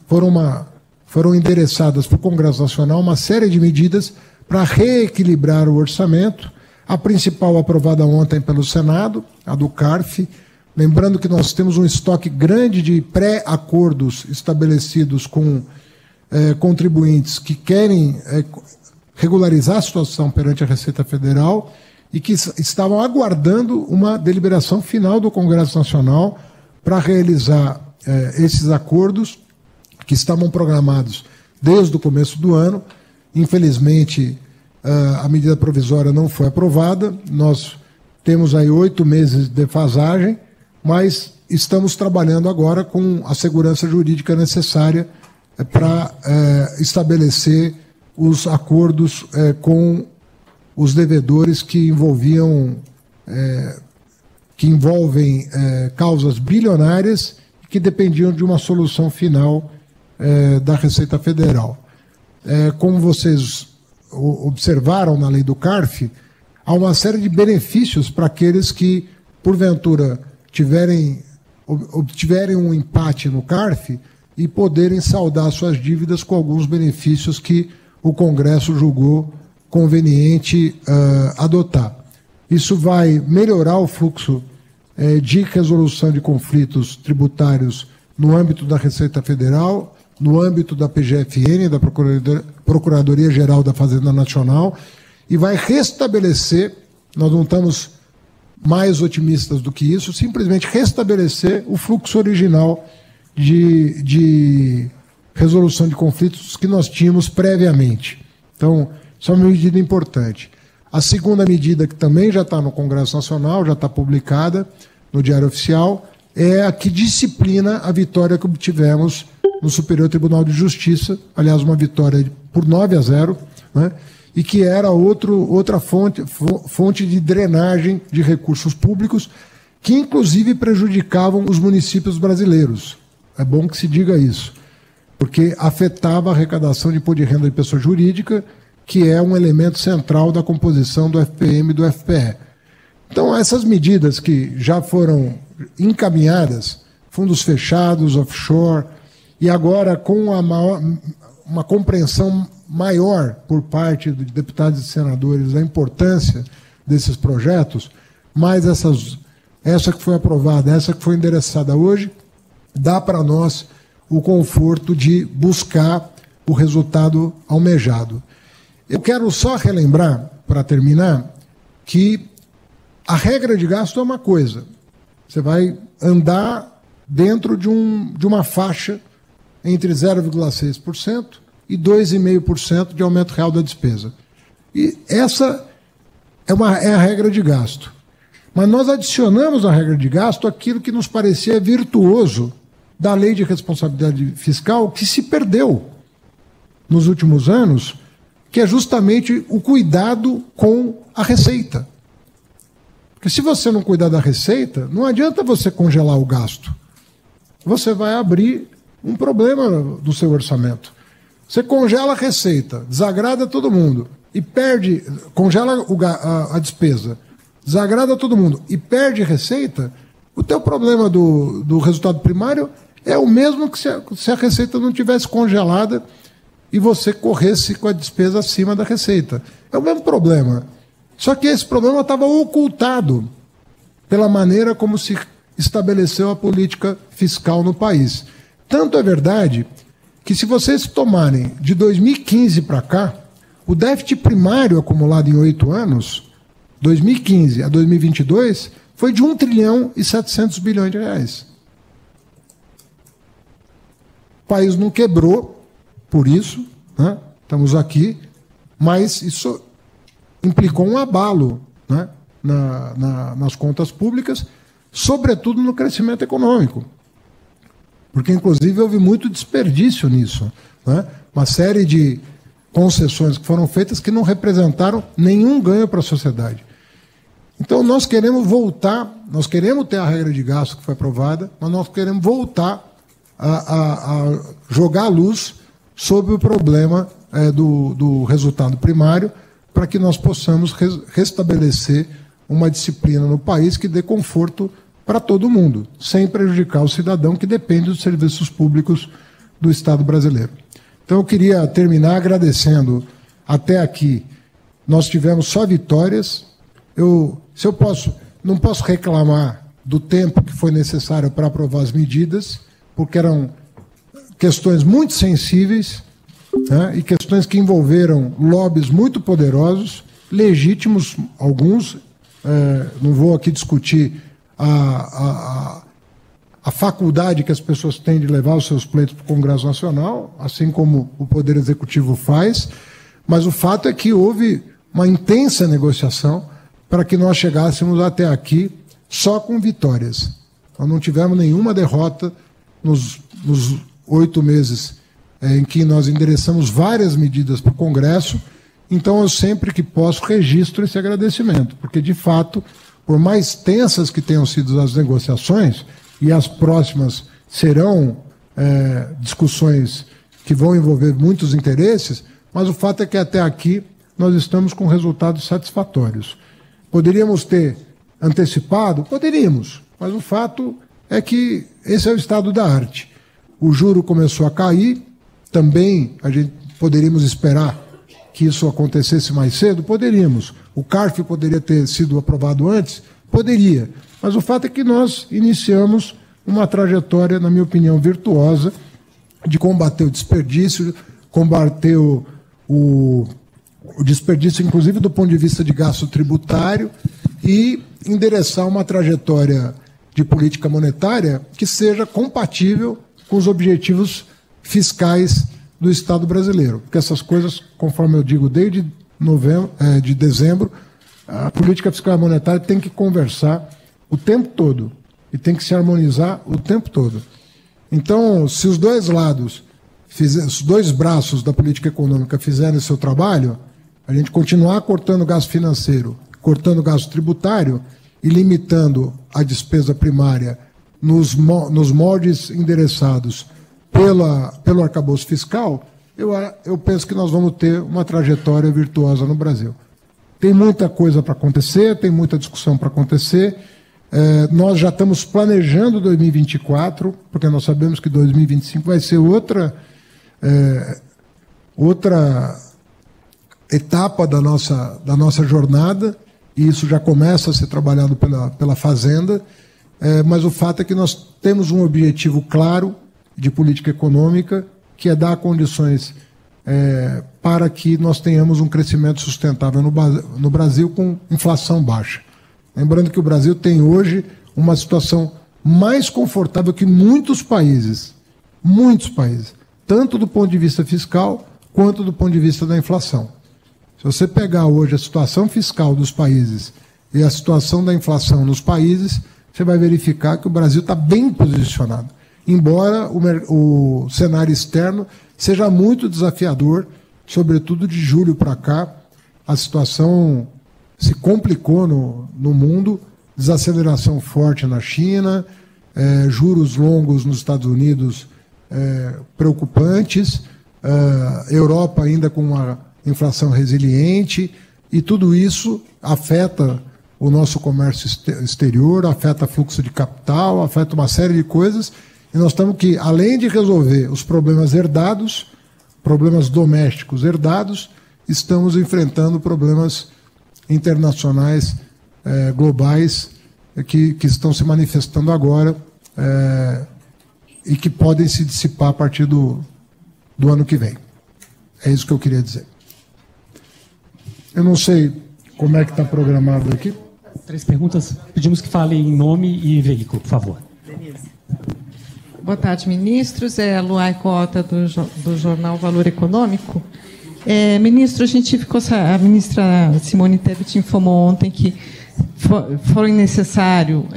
foram endereçadas para o Congresso Nacional uma série de medidas para reequilibrar o orçamento. A principal aprovada ontem pelo Senado, a do CARF, lembrando que nós temos um estoque grande de pré-acordos estabelecidos com contribuintes que querem regularizar a situação perante a Receita Federal e que estavam aguardando uma deliberação final do Congresso Nacional para realizar esses acordos que estavam programados desde o começo do ano. Infelizmente, a medida provisória não foi aprovada, nós temos aí 8 meses de defasagem, mas estamos trabalhando agora com a segurança jurídica necessária para estabelecer os acordos com os devedores que envolvem causas bilionárias que dependiam de uma solução final da Receita Federal. Como vocês observaram na lei do CARF, há uma série de benefícios para aqueles que, porventura, obtiverem um empate no CARF e poderem saldar suas dívidas com alguns benefícios que o Congresso julgou conveniente adotar. Isso vai melhorar o fluxo de resolução de conflitos tributários no âmbito da Receita Federal, no âmbito da PGFN, da Procuradoria-Geral da Fazenda Nacional, e vai restabelecer, nós não estamos mais otimistas do que isso, simplesmente restabelecer o fluxo original de resolução de conflitos que nós tínhamos previamente. Então, isso é uma medida importante. A segunda medida, que também já está no Congresso Nacional, já está publicada no Diário Oficial, é a que disciplina a vitória que obtivemos no Superior Tribunal de Justiça, aliás, uma vitória por 9-0, né, e que era outra fonte de drenagem de recursos públicos, que inclusive prejudicavam os municípios brasileiros. É bom que se diga isso, porque afetava a arrecadação de imposto de renda de pessoa jurídica, que é um elemento central da composição do FPM e do FPE. Então, essas medidas que já foram encaminhadas, fundos fechados, offshore, e agora com uma compreensão maior por parte de deputados e senadores da importância desses projetos, mais essa que foi aprovada, essa que foi endereçada hoje, dá para nós o conforto de buscar o resultado almejado. Eu quero só relembrar, para terminar, que a regra de gasto é uma coisa. Você vai andar dentro de uma faixa entre 0,6% e 2,5% de aumento real da despesa. E essa é a regra de gasto. Mas nós adicionamos à regra de gasto aquilo que nos parecia virtuoso da Lei de Responsabilidade Fiscal, que se perdeu nos últimos anos, que é justamente o cuidado com a receita. Porque se você não cuidar da receita, não adianta você congelar o gasto. Você vai abrir um problema do seu orçamento. Você congela a receita, desagrada todo mundo e perde, congela a despesa, desagrada todo mundo e perde receita, o teu problema do resultado primário é o mesmo que se a receita não tivesse congelada e você corresse com a despesa acima da receita. É o mesmo problema. Só que esse problema estava ocultado pela maneira como se estabeleceu a política fiscal no país. Tanto é verdade que, se vocês tomarem de 2015 para cá, o déficit primário acumulado em 8 anos, 2015 a 2022, foi de 1 trilhão e 700 bilhões de reais. O país não quebrou por isso, né? Estamos aqui, mas isso implicou um abalo, né, nas contas públicas, sobretudo no crescimento econômico. Porque, inclusive, houve muito desperdício nisso, né? Uma série de concessões que foram feitas que não representaram nenhum ganho para a sociedade. Então, nós queremos voltar, nós queremos ter a regra de gasto que foi aprovada, mas nós queremos voltar a jogar a luz sobre o problema do resultado primário, para que nós possamos restabelecer uma disciplina no país que dê conforto para todo mundo, sem prejudicar o cidadão que depende dos serviços públicos do Estado brasileiro. Então, eu queria terminar agradecendo até aqui. Nós tivemos só vitórias. Não posso reclamar do tempo que foi necessário para aprovar as medidas, porque eram questões muito sensíveis, né, e questões que envolveram lobbies muito poderosos, legítimos alguns. Não vou aqui discutir a faculdade que as pessoas têm de levar os seus pleitos para o Congresso Nacional, assim como o Poder Executivo faz, mas o fato é que houve uma intensa negociação para que nós chegássemos até aqui só com vitórias. Nós não tivemos nenhuma derrota nos 8 meses em que nós endereçamos várias medidas para o Congresso. Então, eu sempre que posso registro esse agradecimento, porque, de fato, por mais tensas que tenham sido as negociações, e as próximas serão discussões que vão envolver muitos interesses, mas o fato é que até aqui nós estamos com resultados satisfatórios. Poderíamos ter antecipado? Poderíamos, mas o fato é que esse é o estado da arte. O juro começou a cair, também a gente poderíamos esperar que isso acontecesse mais cedo? Poderíamos. O CARF poderia ter sido aprovado antes? Poderia. Mas o fato é que nós iniciamos uma trajetória, na minha opinião, virtuosa, de combater o desperdício, combater o desperdício, inclusive do ponto de vista de gasto tributário, e endereçar uma trajetória de política monetária que seja compatível com os objetivos fiscais do Estado brasileiro. Porque essas coisas, conforme eu digo, desde de dezembro, a política fiscal e monetária tem que conversar o tempo todo e tem que se harmonizar o tempo todo. Então, se os dois lados, os dois braços da política econômica fizerem o seu trabalho, a gente continuar cortando gasto financeiro, cortando gasto tributário e limitando a despesa primária nos moldes endereçados pelo arcabouço fiscal, eu penso que nós vamos ter uma trajetória virtuosa no Brasil. Tem muita coisa para acontecer, tem muita discussão para acontecer. Nós já estamos planejando 2024, porque nós sabemos que 2025 vai ser outra etapa da nossa jornada, e isso já começa a ser trabalhado pela Fazenda, mas o fato é que nós temos um objetivo claro de política econômica, que é dar condições para que nós tenhamos um crescimento sustentável no Brasil com inflação baixa. Lembrando que o Brasil tem hoje uma situação mais confortável que muitos países, tanto do ponto de vista fiscal quanto do ponto de vista da inflação. Se você pegar hoje a situação fiscal dos países e a situação da inflação nos países, você vai verificar que o Brasil está bem posicionado, embora o cenário externo seja muito desafiador, sobretudo de julho para cá. A situação se complicou no mundo, desaceleração forte na China, juros longos nos Estados Unidos preocupantes, Europa ainda com uma inflação resiliente, e tudo isso afeta o nosso comércio exterior, afeta fluxo de capital, afeta uma série de coisas, e nós temos que, além de resolver os problemas herdados, problemas domésticos herdados, estamos enfrentando problemas internacionais, globais, que estão se manifestando agora e que podem se dissipar a partir do ano que vem. É isso que eu queria dizer. Eu não sei como é que está programado aqui. 3 perguntas. Pedimos que fale em nome e veículo, por favor. Beleza. Boa tarde, ministros. É a Luai Cota, do jornal Valor Econômico. Ministro, a ministra Simone Tebet informou ontem que foi necessário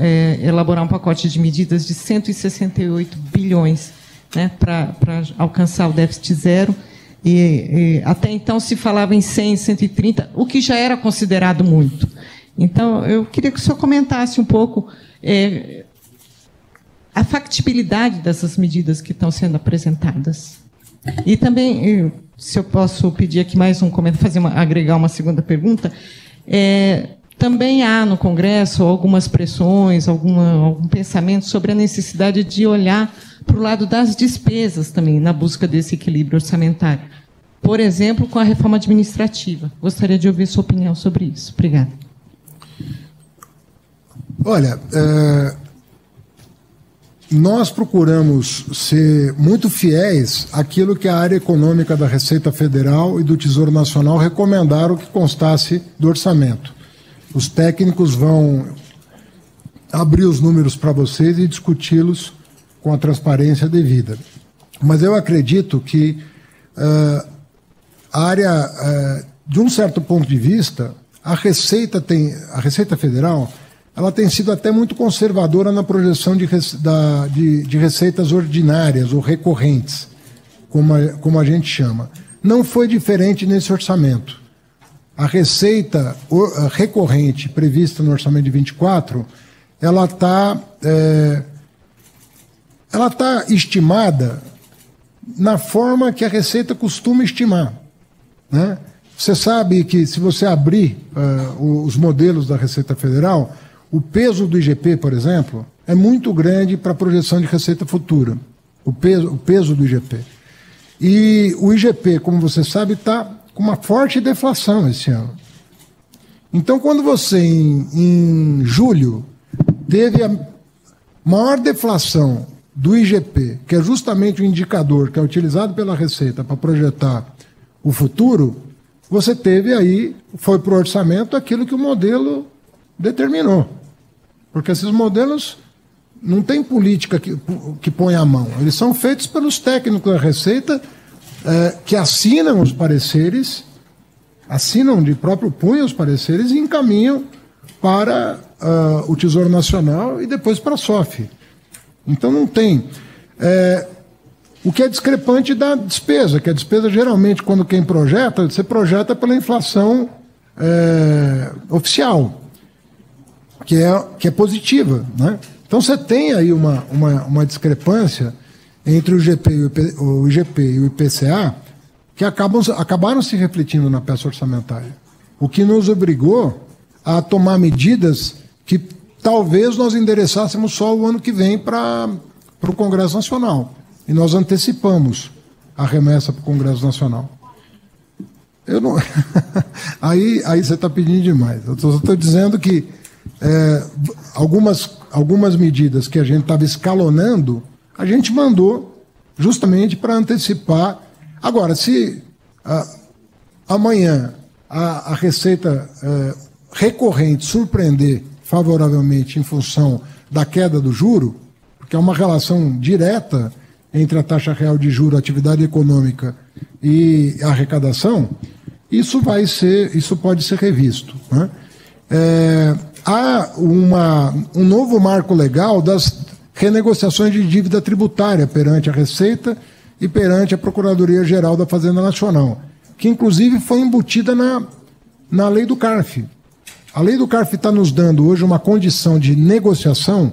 elaborar um pacote de medidas de 168 bilhões, né, para alcançar o déficit zero. E até então se falava em 100, 130, o que já era considerado muito. Então, eu queria que o senhor comentasse um pouco a factibilidade dessas medidas que estão sendo apresentadas. E também, se eu posso pedir aqui mais um comentário, agregar uma segunda pergunta, também há no Congresso algumas pressões, algum pensamento sobre a necessidade de olhar para o lado das despesas também, na busca desse equilíbrio orçamentário. Por exemplo, com a reforma administrativa. Gostaria de ouvir sua opinião sobre isso. Obrigada. Olha, nós procuramos ser muito fiéis àquilo que a área econômica da Receita Federal e do Tesouro Nacional recomendaram que constasse do orçamento. Os técnicos vão abrir os números para vocês e discuti-los com a transparência devida. Mas eu acredito que a área, de um certo ponto de vista, a Receita Federal, ela tem sido até muito conservadora na projeção de receitas ordinárias ou recorrentes, como a gente chama. Não foi diferente nesse orçamento. A receita recorrente prevista no orçamento de 24, ela está estimada na forma que a Receita costuma estimar, né? Você sabe que, se você abrir os modelos da Receita Federal, o peso do IGP, por exemplo, é muito grande para a projeção de receita futura, o peso do IGP. E o IGP, como você sabe, está com uma forte deflação esse ano. Então, quando você, em julho, teve a maior deflação do IGP, que é justamente o indicador que é utilizado pela Receita para projetar o futuro, você teve aí, foi para o orçamento aquilo que o modelo determinou. Porque esses modelos não tem política que põe a mão. Eles são feitos pelos técnicos da Receita, que assinam os pareceres, assinam de próprio punho os pareceres e encaminham para o Tesouro Nacional e depois para a SOF. Então não tem. O que é discrepante da despesa, que a despesa geralmente, quando quem projeta, você projeta pela inflação oficial, que é positiva, né? Então você tem aí uma discrepância entre o IGP e o IPCA que acabaram se refletindo na peça orçamentária, o que nos obrigou a tomar medidas que talvez nós endereçássemos só o ano que vem para o Congresso Nacional. E nós antecipamos a remessa para o Congresso Nacional. Eu não... aí você está pedindo demais. Eu estou dizendo que algumas medidas que a gente estava escalonando, a gente mandou justamente para antecipar. Agora, se amanhã a receita recorrente surpreender favoravelmente em função da queda do juro, porque é uma relação direta entre a taxa real de juros, a atividade econômica e a arrecadação, isso pode ser revisto, né? Há um novo marco legal das renegociações de dívida tributária perante a Receita e perante a Procuradoria-Geral da Fazenda Nacional, que inclusive foi embutida na lei do CARF. A lei do CARF está nos dando hoje uma condição de negociação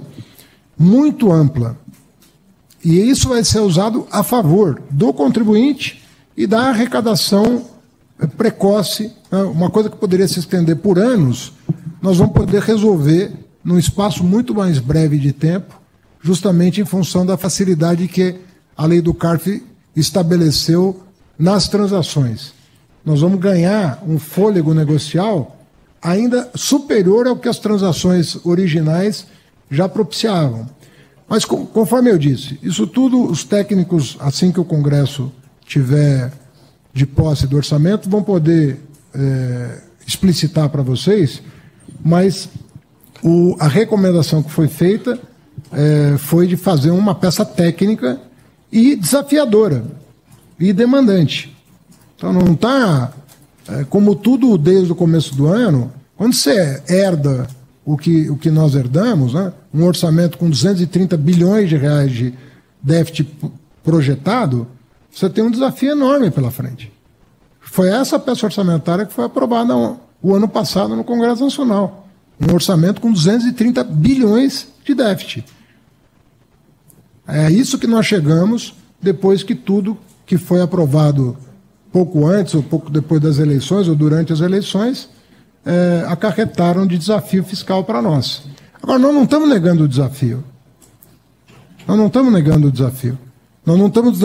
muito ampla. E isso vai ser usado a favor do contribuinte e da arrecadação precoce, né? Uma coisa que poderia se estender por anos, nós vamos poder resolver num espaço muito mais breve de tempo, justamente em função da facilidade que a lei do CARF estabeleceu nas transações. Nós vamos ganhar um fôlego negocial ainda superior ao que as transações originais já propiciavam. Mas, conforme eu disse, isso tudo os técnicos, assim que o Congresso tiver de posse do orçamento, vão poder explicitar para vocês, mas a recomendação que foi feita foi de fazer uma peça técnica e desafiadora e demandante. Então não está, como tudo desde o começo do ano, quando você herda o que nós herdamos, né, um orçamento com 230 bilhões de reais de déficit projetado, você tem um desafio enorme pela frente. Foi essa peça orçamentária que foi aprovada o ano passado no Congresso Nacional. um orçamento com 230 bilhões de déficit. É isso que nós chegamos depois que tudo que foi aprovado pouco antes ou pouco depois das eleições ou durante as eleições acarretaram de desafio fiscal para nós. Agora, nós não estamos negando o desafio. Nós não estamos negando o desafio. Nós não estamos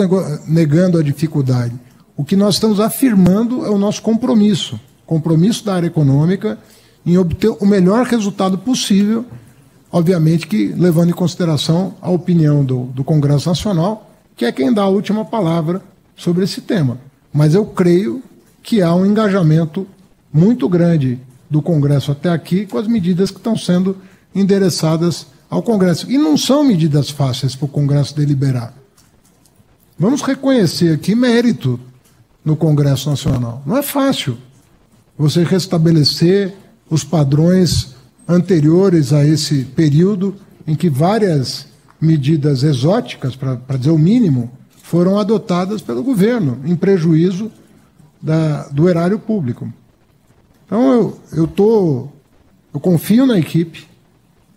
negando a dificuldade. O que nós estamos afirmando é o nosso compromisso da área econômica em obter o melhor resultado possível, obviamente que levando em consideração a opinião do Congresso Nacional, que é quem dá a última palavra sobre esse tema. Mas eu creio que há um engajamento muito grande do Congresso até aqui com as medidas que estão sendo endereçadas ao Congresso. E não são medidas fáceis para o Congresso deliberar. Vamos reconhecer aqui mérito no Congresso Nacional. Não é fácil você restabelecer os padrões anteriores a esse período em que várias medidas exóticas, para dizer o mínimo, foram adotadas pelo governo, em prejuízo do erário público. Então, eu confio na equipe,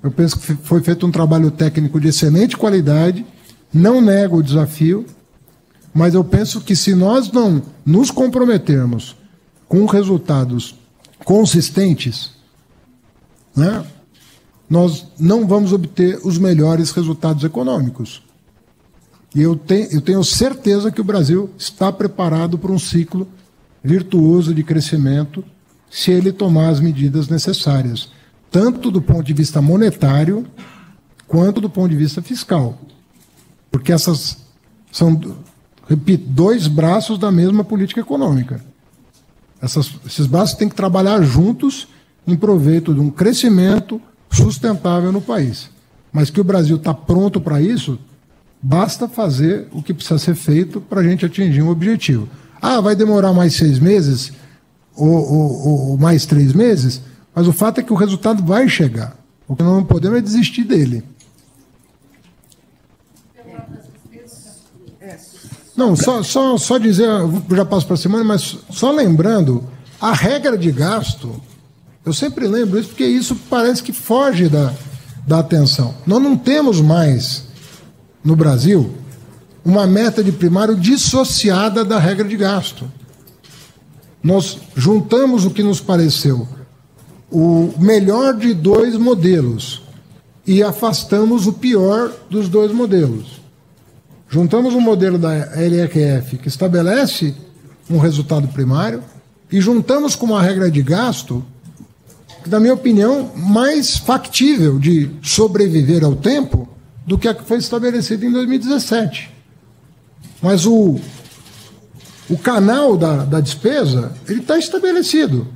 eu penso que foi feito um trabalho técnico de excelente qualidade, não nego o desafio, mas eu penso que se nós não nos comprometermos com resultados consistentes, né, nós não vamos obter os melhores resultados econômicos. E eu tenho certeza que o Brasil está preparado para um ciclo virtuoso de crescimento se ele tomar as medidas necessárias, tanto do ponto de vista monetário quanto do ponto de vista fiscal. Porque essas são, repito, dois braços da mesma política econômica. Esses braços têm que trabalhar juntos em proveito de um crescimento sustentável no país. Mas que o Brasil está pronto para isso, basta fazer o que precisa ser feito para a gente atingir um objetivo. Ah, vai demorar mais 6 meses ou mais 3 meses, mas o fato é que o resultado vai chegar. O que nós não podemos é desistir dele. Não, só dizer, eu já passo para a semana, mas só lembrando, a regra de gasto, eu sempre lembro isso, porque isso parece que foge da atenção. Nós não temos mais, no Brasil, uma meta de primário dissociada da regra de gasto. Nós juntamos o que nos pareceu o melhor de 2 modelos e afastamos o pior dos 2 modelos. Juntamos o modelo da LRF, que estabelece um resultado primário, e juntamos com uma regra de gasto, que, na minha opinião, mais factível de sobreviver ao tempo do que a que foi estabelecida em 2017. Mas o canal da despesa, ele está estabelecido.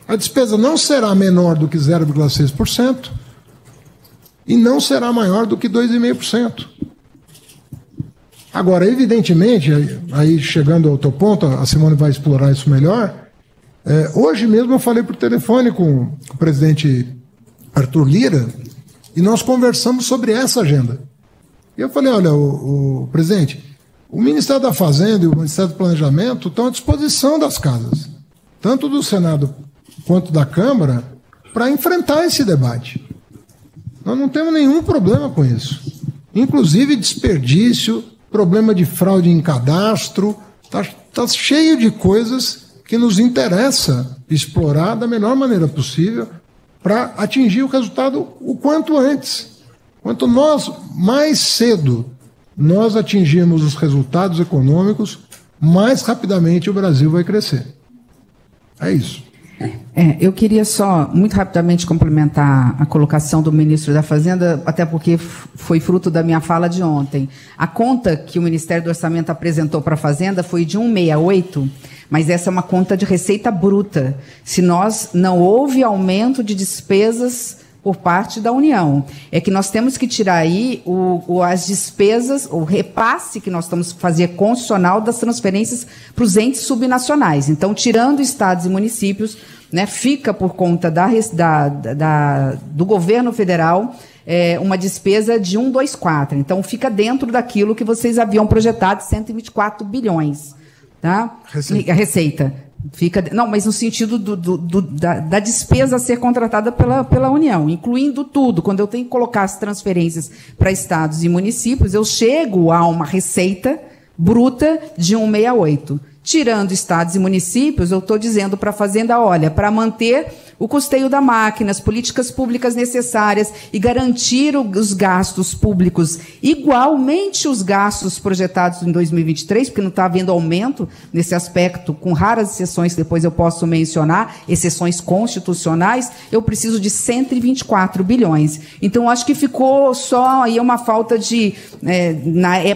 A despesa não será menor do que 0,6% e não será maior do que 2,5%. Agora, evidentemente, aí chegando ao teu ponto, a Simone vai explorar isso melhor, hoje mesmo eu falei por telefone com o presidente Arthur Lira e nós conversamos sobre essa agenda. E eu falei, olha, o presidente, o Ministério da Fazenda e o Ministério do Planejamento estão à disposição das casas, tanto do Senado quanto da Câmara, para enfrentar esse debate. Nós não temos nenhum problema com isso. Inclusive desperdício, problema de fraude em cadastro, está cheio de coisas que nos interessa explorar da melhor maneira possível para atingir o resultado o quanto antes. Quanto mais cedo nós atingirmos os resultados econômicos, mais rapidamente o Brasil vai crescer. É isso. Eu queria só, muito rapidamente, complementar a colocação do ministro da Fazenda, até porque foi fruto da minha fala de ontem. A conta que o Ministério do Orçamento apresentou para a Fazenda foi de 1,68, mas essa é uma conta de receita bruta. Se não houve aumento de despesas por parte da União. É que nós temos que tirar aí as despesas, o repasse que nós estamos fazendo constitucional das transferências para os entes subnacionais. Então, tirando estados e municípios, né, fica por conta do governo federal uma despesa de 1,24. Então, fica dentro daquilo que vocês haviam projetado, 124 bilhões. Tá? Receita. Não, mas no sentido da despesa a ser contratada pela União, incluindo tudo. Quando eu tenho que colocar as transferências para estados e municípios, eu chego a uma receita bruta de 168. Tirando estados e municípios, eu estou dizendo para a Fazenda, olha, para manter o custeio da máquina, as políticas públicas necessárias e garantir os gastos públicos igualmente os gastos projetados em 2023, porque não está havendo aumento nesse aspecto, com raras exceções, depois eu posso mencionar, exceções constitucionais, eu preciso de 124 bilhões. Então, acho que ficou só aí uma falta de...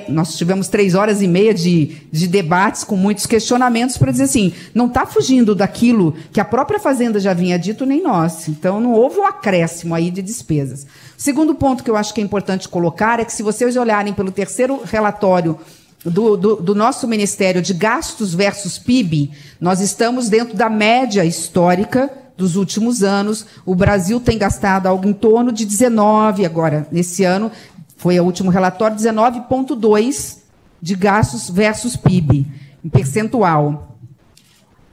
nós tivemos 3 horas e meia de debates com muitos questionamentos para dizer assim, não está fugindo daquilo que a própria Fazenda já vinha dito, nem nós. Então, não houve um acréscimo aí de despesas. O segundo ponto que eu acho que é importante colocar é que, se vocês olharem pelo terceiro relatório do nosso Ministério de Gastos versus PIB, nós estamos dentro da média histórica dos últimos anos. O Brasil tem gastado algo em torno de 19, agora, nesse ano, foi o último relatório, 19,2 de gastos versus PIB, em percentual.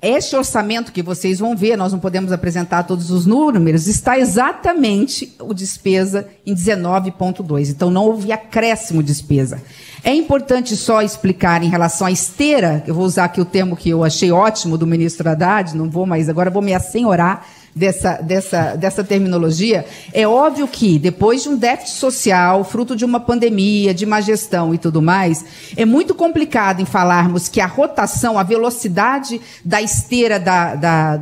Este orçamento que vocês vão ver, nós não podemos apresentar todos os números, está exatamente o despesa em 19,2. Então, não houve acréscimo de despesa. É importante só explicar em relação à esteira, eu vou usar aqui o termo que eu achei ótimo do ministro Haddad, não vou mais, agora vou me assenhorar dessa terminologia. É óbvio que, depois de um déficit social, fruto de uma pandemia, de má gestão e tudo mais, é muito complicado em falarmos que a rotação, a velocidade da esteira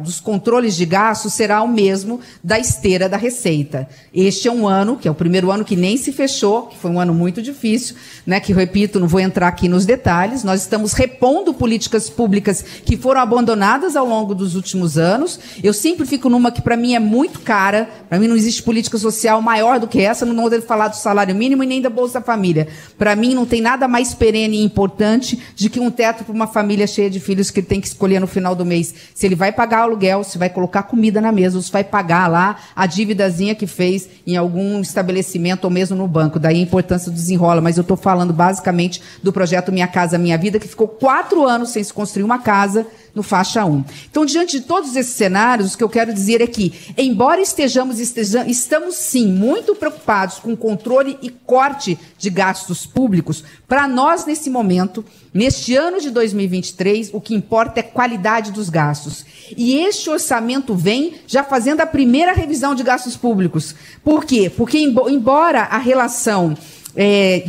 dos controles de gastos será o mesmo da esteira da receita. Este é um ano, que é o primeiro ano que nem se fechou, que foi um ano muito difícil, né, que, repito, não vou entrar aqui nos detalhes, nós estamos repondo políticas públicas que foram abandonadas ao longo dos últimos anos. Eu sempre fico numa que para mim é muito cara, para mim não existe política social maior do que essa, não vou falar do salário mínimo e nem da Bolsa Família. Para mim não tem nada mais perene e importante de que um teto para uma família cheia de filhos que ele tem que escolher no final do mês se ele vai pagar aluguel, se vai colocar comida na mesa, ou se vai pagar lá a dívidazinha que fez em algum estabelecimento ou mesmo no banco. Daí a importância do desenrola, mas eu estou falando basicamente do projeto Minha Casa Minha Vida, que ficou 4 anos sem se construir uma casa no faixa 1. Então, diante de todos esses cenários, o que eu quero dizer é que, embora estamos sim muito preocupados com o controle e corte de gastos públicos, para nós, nesse momento, neste ano de 2023, o que importa é qualidade dos gastos. E este orçamento vem já fazendo a primeira revisão de gastos públicos. Por quê? Porque, embora a relação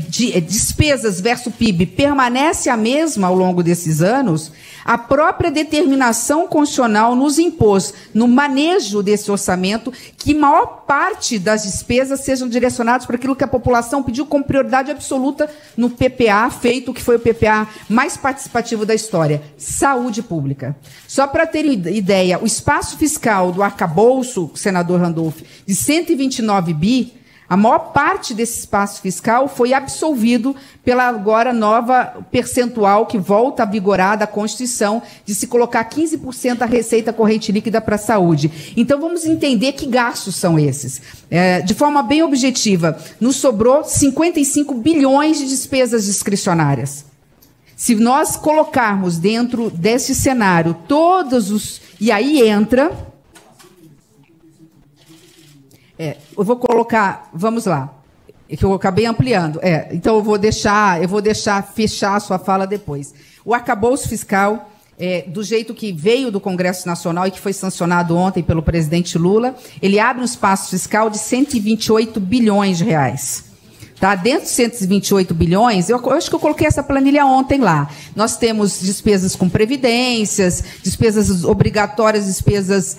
de despesas versus PIB permanece a mesma ao longo desses anos, a própria determinação constitucional nos impôs, no manejo desse orçamento, que maior parte das despesas sejam direcionadas para aquilo que a população pediu como prioridade absoluta no PPA feito, que foi o PPA mais participativo da história, saúde pública. Só para ter ideia, o espaço fiscal do arcabouço, senador Randolph, de 129 bi, a maior parte desse espaço fiscal foi absolvido pela agora nova percentual que volta a vigorar da Constituição de se colocar 15% da receita corrente líquida para a saúde. Então, vamos entender que gastos são esses. De forma bem objetiva, nos sobrou 55 bilhões de despesas discricionárias. Se nós colocarmos dentro desse cenário todos os... E aí entra... eu vou colocar, vamos lá, que eu acabei ampliando. Então eu vou deixar fechar a sua fala depois. O arcabouço fiscal, do jeito que veio do Congresso Nacional e que foi sancionado ontem pelo presidente Lula, ele abre um espaço fiscal de 128 bilhões de reais. Tá? Dentro de 128 bilhões, eu acho que eu coloquei essa planilha ontem lá. Nós temos despesas com previdências, despesas obrigatórias, despesas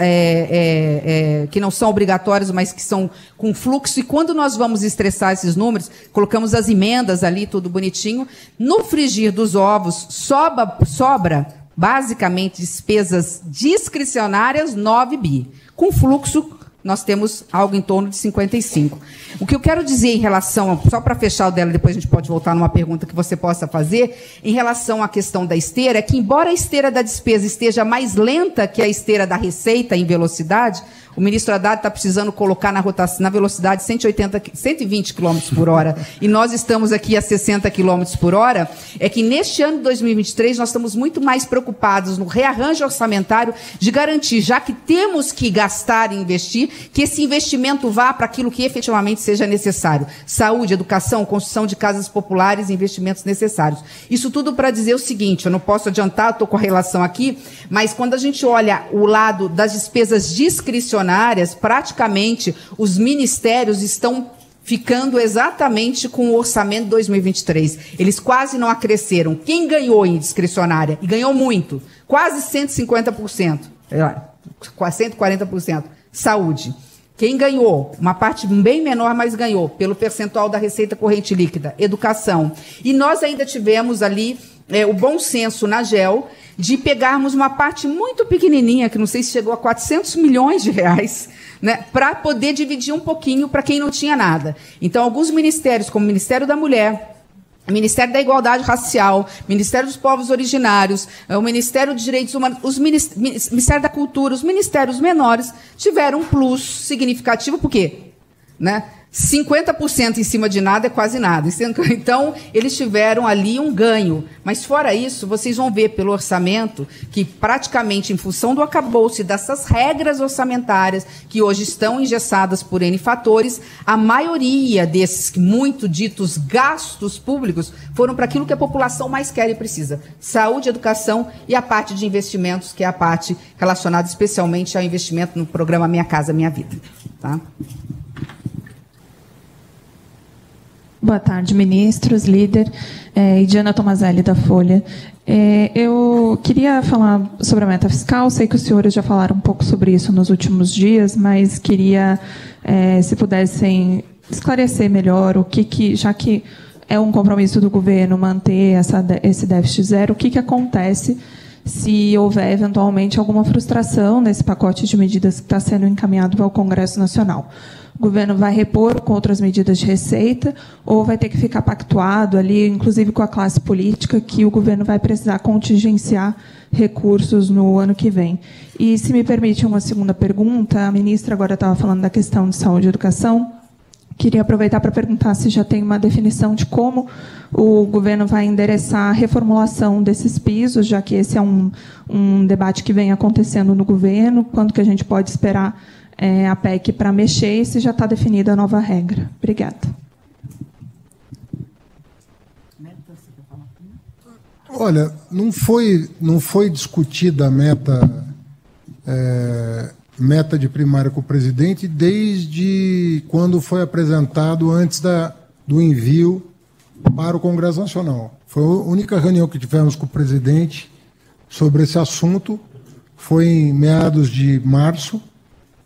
que não são obrigatórias, mas que são com fluxo. E quando nós vamos estressar esses números, colocamos as emendas ali, tudo bonitinho. No frigir dos ovos, sobra basicamente despesas discricionárias 9 bi, com fluxo nós temos algo em torno de 55. O que eu quero dizer em relação, só para fechar o dela, depois a gente pode voltar numa pergunta que você possa fazer, em relação à questão da esteira, é que embora a esteira da despesa esteja mais lenta que a esteira da receita em velocidade, o ministro Haddad está precisando colocar na velocidade 120 km por hora, e nós estamos aqui a 60 km por hora, é que neste ano de 2023 nós estamos muito mais preocupados no rearranjo orçamentário de garantir, já que temos que gastar e investir, que esse investimento vá para aquilo que efetivamente seja necessário. Saúde, educação, construção de casas populares, investimentos necessários. Isso tudo para dizer o seguinte, eu não posso adiantar, estou com a relação aqui, mas quando a gente olha o lado das despesas discricionárias, praticamente os ministérios estão ficando exatamente com o orçamento de 2023. Eles quase não acresceram. Quem ganhou em discricionária? E ganhou muito. Quase 150%. Quase 140%. Saúde. Quem ganhou? Uma parte bem menor, mas ganhou, pelo percentual da receita corrente líquida. Educação. E nós ainda tivemos ali o bom senso na GEL de pegarmos uma parte muito pequenininha, que não sei se chegou a 400 milhões de reais, né, para poder dividir um pouquinho para quem não tinha nada. Então, alguns ministérios, como o Ministério da Mulher, Ministério da Igualdade Racial, Ministério dos Povos Originários, o Ministério dos Direitos Humanos, Ministério da Cultura, os ministérios menores tiveram um plus significativo, por quê? Né? 50% em cima de nada é quase nada. Então, eles tiveram ali um ganho. Mas, fora isso, vocês vão ver pelo orçamento que, praticamente, em função do arcabouço e dessas regras orçamentárias que hoje estão engessadas por N fatores, a maioria desses muito ditos gastos públicos foram para aquilo que a população mais quer e precisa. Saúde, educação e a parte de investimentos, que é a parte relacionada especialmente ao investimento no programa Minha Casa Minha Vida. Tá? Boa tarde, ministros, líder. Diana Tomazelli, da Folha. Eu queria falar sobre a meta fiscal. Sei que os senhores já falaram um pouco sobre isso nos últimos dias, mas queria, se pudessem esclarecer melhor o que já que é um compromisso do governo manter esse déficit zero, o que acontece se houver, eventualmente, alguma frustração nesse pacote de medidas que está sendo encaminhado para o Congresso Nacional. O governo vai repor com outras medidas de receita ou vai ter que ficar pactuado ali, inclusive com a classe política, que o governo vai precisar contingenciar recursos no ano que vem? E, se me permite uma segunda pergunta, a ministra agora estava falando da questão de saúde e educação. Queria aproveitar para perguntar se já tem uma definição de como o governo vai endereçar a reformulação desses pisos, já que esse é um debate que vem acontecendo no governo. Quando que a gente pode esperar a PEC para mexer e se já está definida a nova regra? Obrigada. Olha, não foi discutida a meta de primária com o presidente desde quando foi apresentado antes do envio para o Congresso Nacional. Foi a única reunião que tivemos com o presidente sobre esse assunto, foi em meados de março,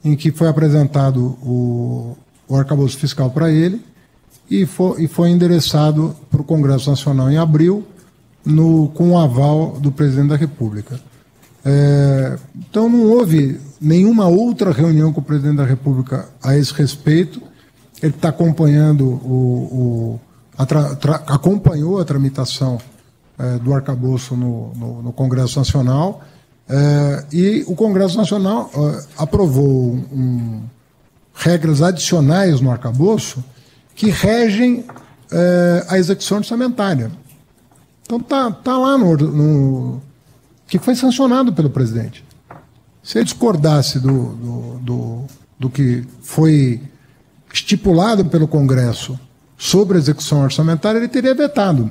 em que foi apresentado o arcabouço fiscal para ele e foi endereçado para o Congresso Nacional em abril, com o aval do presidente da República. Então, não houve nenhuma outra reunião com o presidente da República a esse respeito. Ele está acompanhando acompanhou a tramitação do arcabouço no Congresso Nacional, e o Congresso Nacional aprovou regras adicionais no arcabouço que regem a execução orçamentária. Então, tá lá que foi sancionado pelo presidente. Se ele discordasse do que foi estipulado pelo Congresso sobre a execução orçamentária, ele teria vetado.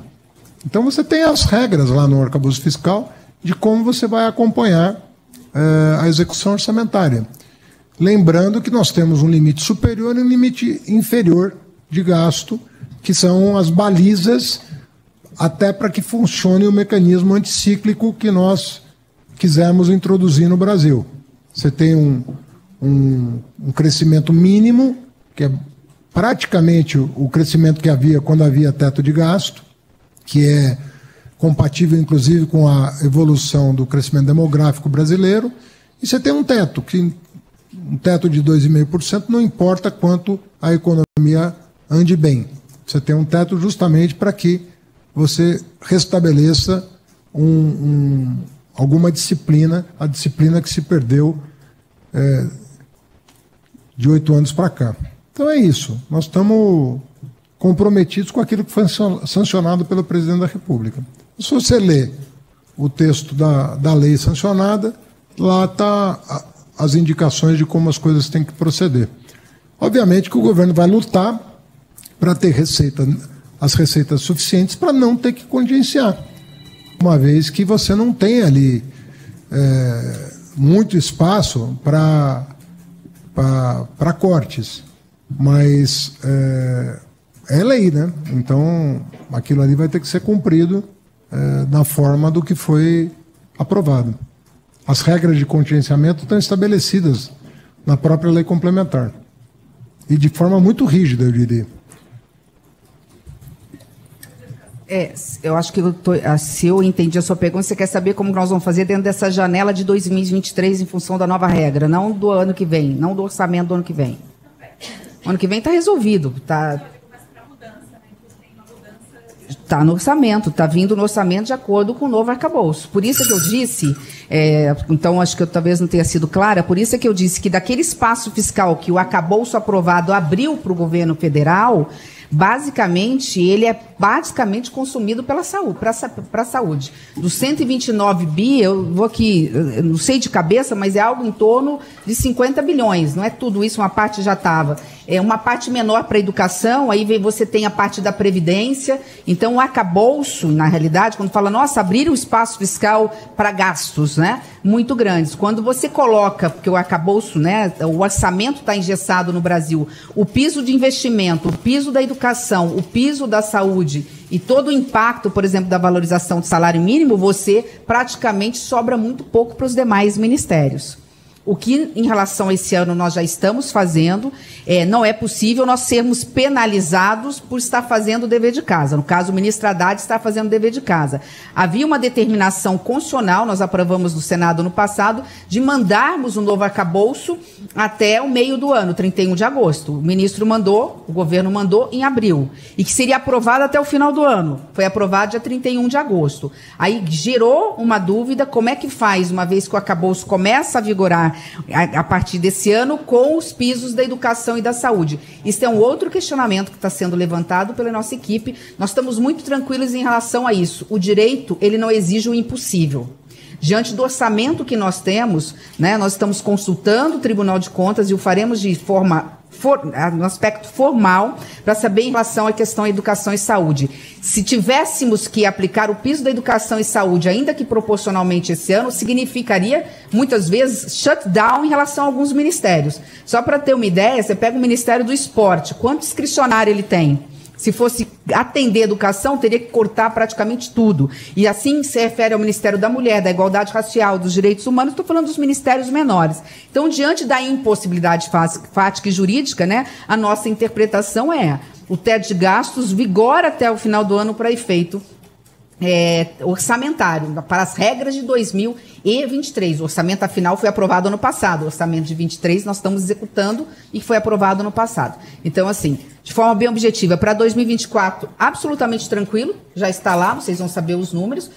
Então, você tem as regras lá no arcabouço fiscal de como você vai acompanhar a execução orçamentária. Lembrando que nós temos um limite superior e um limite inferior de gasto, que são as balizas até para que funcione o mecanismo anticíclico que nós quisemos introduzir no Brasil. Você tem um crescimento mínimo, que é praticamente o crescimento que havia quando havia teto de gasto, que é compatível, inclusive, com a evolução do crescimento demográfico brasileiro, e você tem um teto que um teto de 2,5%, não importa quanto a economia ande bem. Você tem um teto justamente para que você restabeleça alguma disciplina, a disciplina que se perdeu de 8 anos para cá. Então é isso. Nós estamos comprometidos com aquilo que foi sancionado pelo presidente da República. Se você ler o texto da lei sancionada, lá está as indicações de como as coisas têm que proceder. Obviamente que o governo vai lutar para ter as receitas suficientes para não ter que contingenciar, uma vez que você não tem ali muito espaço para cortes. Mas é lei, né? Então aquilo ali vai ter que ser cumprido na forma do que foi aprovado. As regras de contingenciamento estão estabelecidas na própria lei complementar. E de forma muito rígida, eu diria. Eu acho que se eu entendi a sua pergunta, você quer saber como nós vamos fazer dentro dessa janela de 2023 em função da nova regra, não do ano que vem, não do orçamento do ano que vem. O ano que vem está resolvido, está no orçamento, está vindo no orçamento de acordo com o novo arcabouço. Por isso que eu disse, então acho que eu talvez não tenha sido clara, por isso que eu disse que daquele espaço fiscal que o arcabouço aprovado abriu para o governo federal, basicamente, ele é basicamente consumido pela saúde, para a saúde. Dos 129 bi, eu vou aqui, eu não sei de cabeça, mas é algo em torno de 50 bilhões. Não é tudo isso, uma parte já estava. É uma parte menor para a educação, aí você tem a parte da Previdência. Então, o arcabouço, na realidade, quando fala, nossa, abrir um espaço fiscal para gastos, né, muito grandes. Quando você coloca, porque o arcabouço, né, o orçamento está engessado no Brasil, o piso de investimento, o piso da educação, o piso da saúde e todo o impacto, por exemplo, da valorização do salário mínimo, você praticamente sobra muito pouco para os demais ministérios. O que, em relação a esse ano, nós já estamos fazendo, não é possível nós sermos penalizados por estar fazendo o dever de casa. No caso, o ministro Haddad está fazendo o dever de casa. Havia uma determinação constitucional, nós aprovamos no Senado no passado, de mandarmos um novo arcabouço até o meio do ano, 31 de agosto. O ministro mandou, o governo mandou em abril, e que seria aprovado até o final do ano. Foi aprovado dia 31 de agosto. Aí gerou uma dúvida, como é que faz, uma vez que o arcabouço começa a vigorar a partir desse ano, com os pisos da educação e da saúde. Isso é um outro questionamento que está sendo levantado pela nossa equipe. Nós estamos muito tranquilos em relação a isso. O direito, ele não exige o impossível. Diante do orçamento que nós temos, né, nós estamos consultando o Tribunal de Contas e o faremos de forma no aspecto formal, para saber em relação à questão da educação e saúde. Se tivéssemos que aplicar o piso da educação e saúde, ainda que proporcionalmente esse ano, significaria, muitas vezes, shutdown em relação a alguns ministérios. Só para ter uma ideia, você pega o Ministério do Esporte, quanto discricionário ele tem? Se fosse atender a educação, teria que cortar praticamente tudo. E assim se refere ao Ministério da Mulher, da Igualdade Racial, dos Direitos Humanos, estou falando dos ministérios menores. Então, diante da impossibilidade fática e jurídica, né, a nossa interpretação é: o teto de gastos vigora até o final do ano para efeito orçamentário, para as regras de 2023. O orçamento, afinal, foi aprovado ano passado. O orçamento de 23 nós estamos executando e foi aprovado ano passado. Então, assim, de forma bem objetiva, para 2024, absolutamente tranquilo, já está lá, vocês vão saber os números.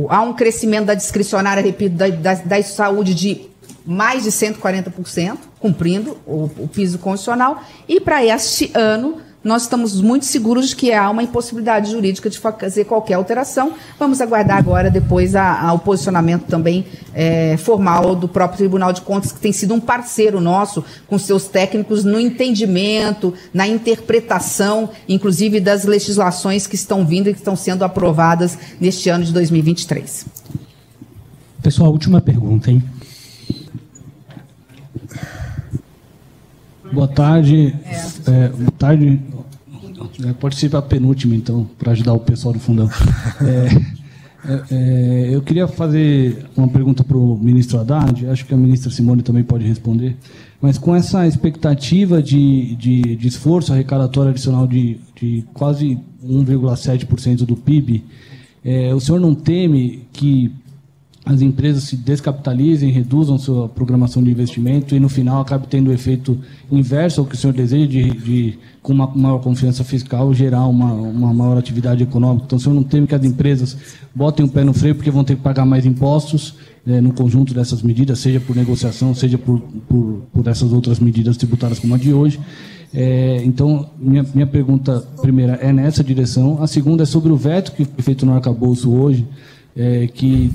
Há um crescimento da discricionária, repito, da saúde de mais de 140%, cumprindo o piso constitucional. E para este ano, nós estamos muito seguros de que há uma impossibilidade jurídica de fazer qualquer alteração. Vamos aguardar agora, depois, o posicionamento também formal do próprio Tribunal de Contas, que tem sido um parceiro nosso, com seus técnicos, no entendimento, na interpretação, inclusive das legislações que estão vindo e que estão sendo aprovadas neste ano de 2023. Pessoal, última pergunta, hein? Boa tarde. Boa tarde. Pode ser para a penúltima, então, para ajudar o pessoal do fundão. Eu queria fazer uma pergunta para o ministro Haddad, acho que a ministra Simone também pode responder, mas com essa expectativa de esforço arrecadatório adicional de quase 1,7% do PIB, o senhor não teme que as empresas se descapitalizem, reduzam sua programação de investimento e, no final, acabe tendo o efeito inverso ao que o senhor deseja de com uma maior confiança fiscal, gerar uma maior atividade econômica. Então, o senhor não teme que as empresas botem o pé no freio porque vão ter que pagar mais impostos no conjunto dessas medidas, seja por negociação, seja por essas outras medidas tributárias como a de hoje. Então, minha pergunta primeira é nessa direção. A segunda é sobre o veto que foi feito no arcabouço hoje, que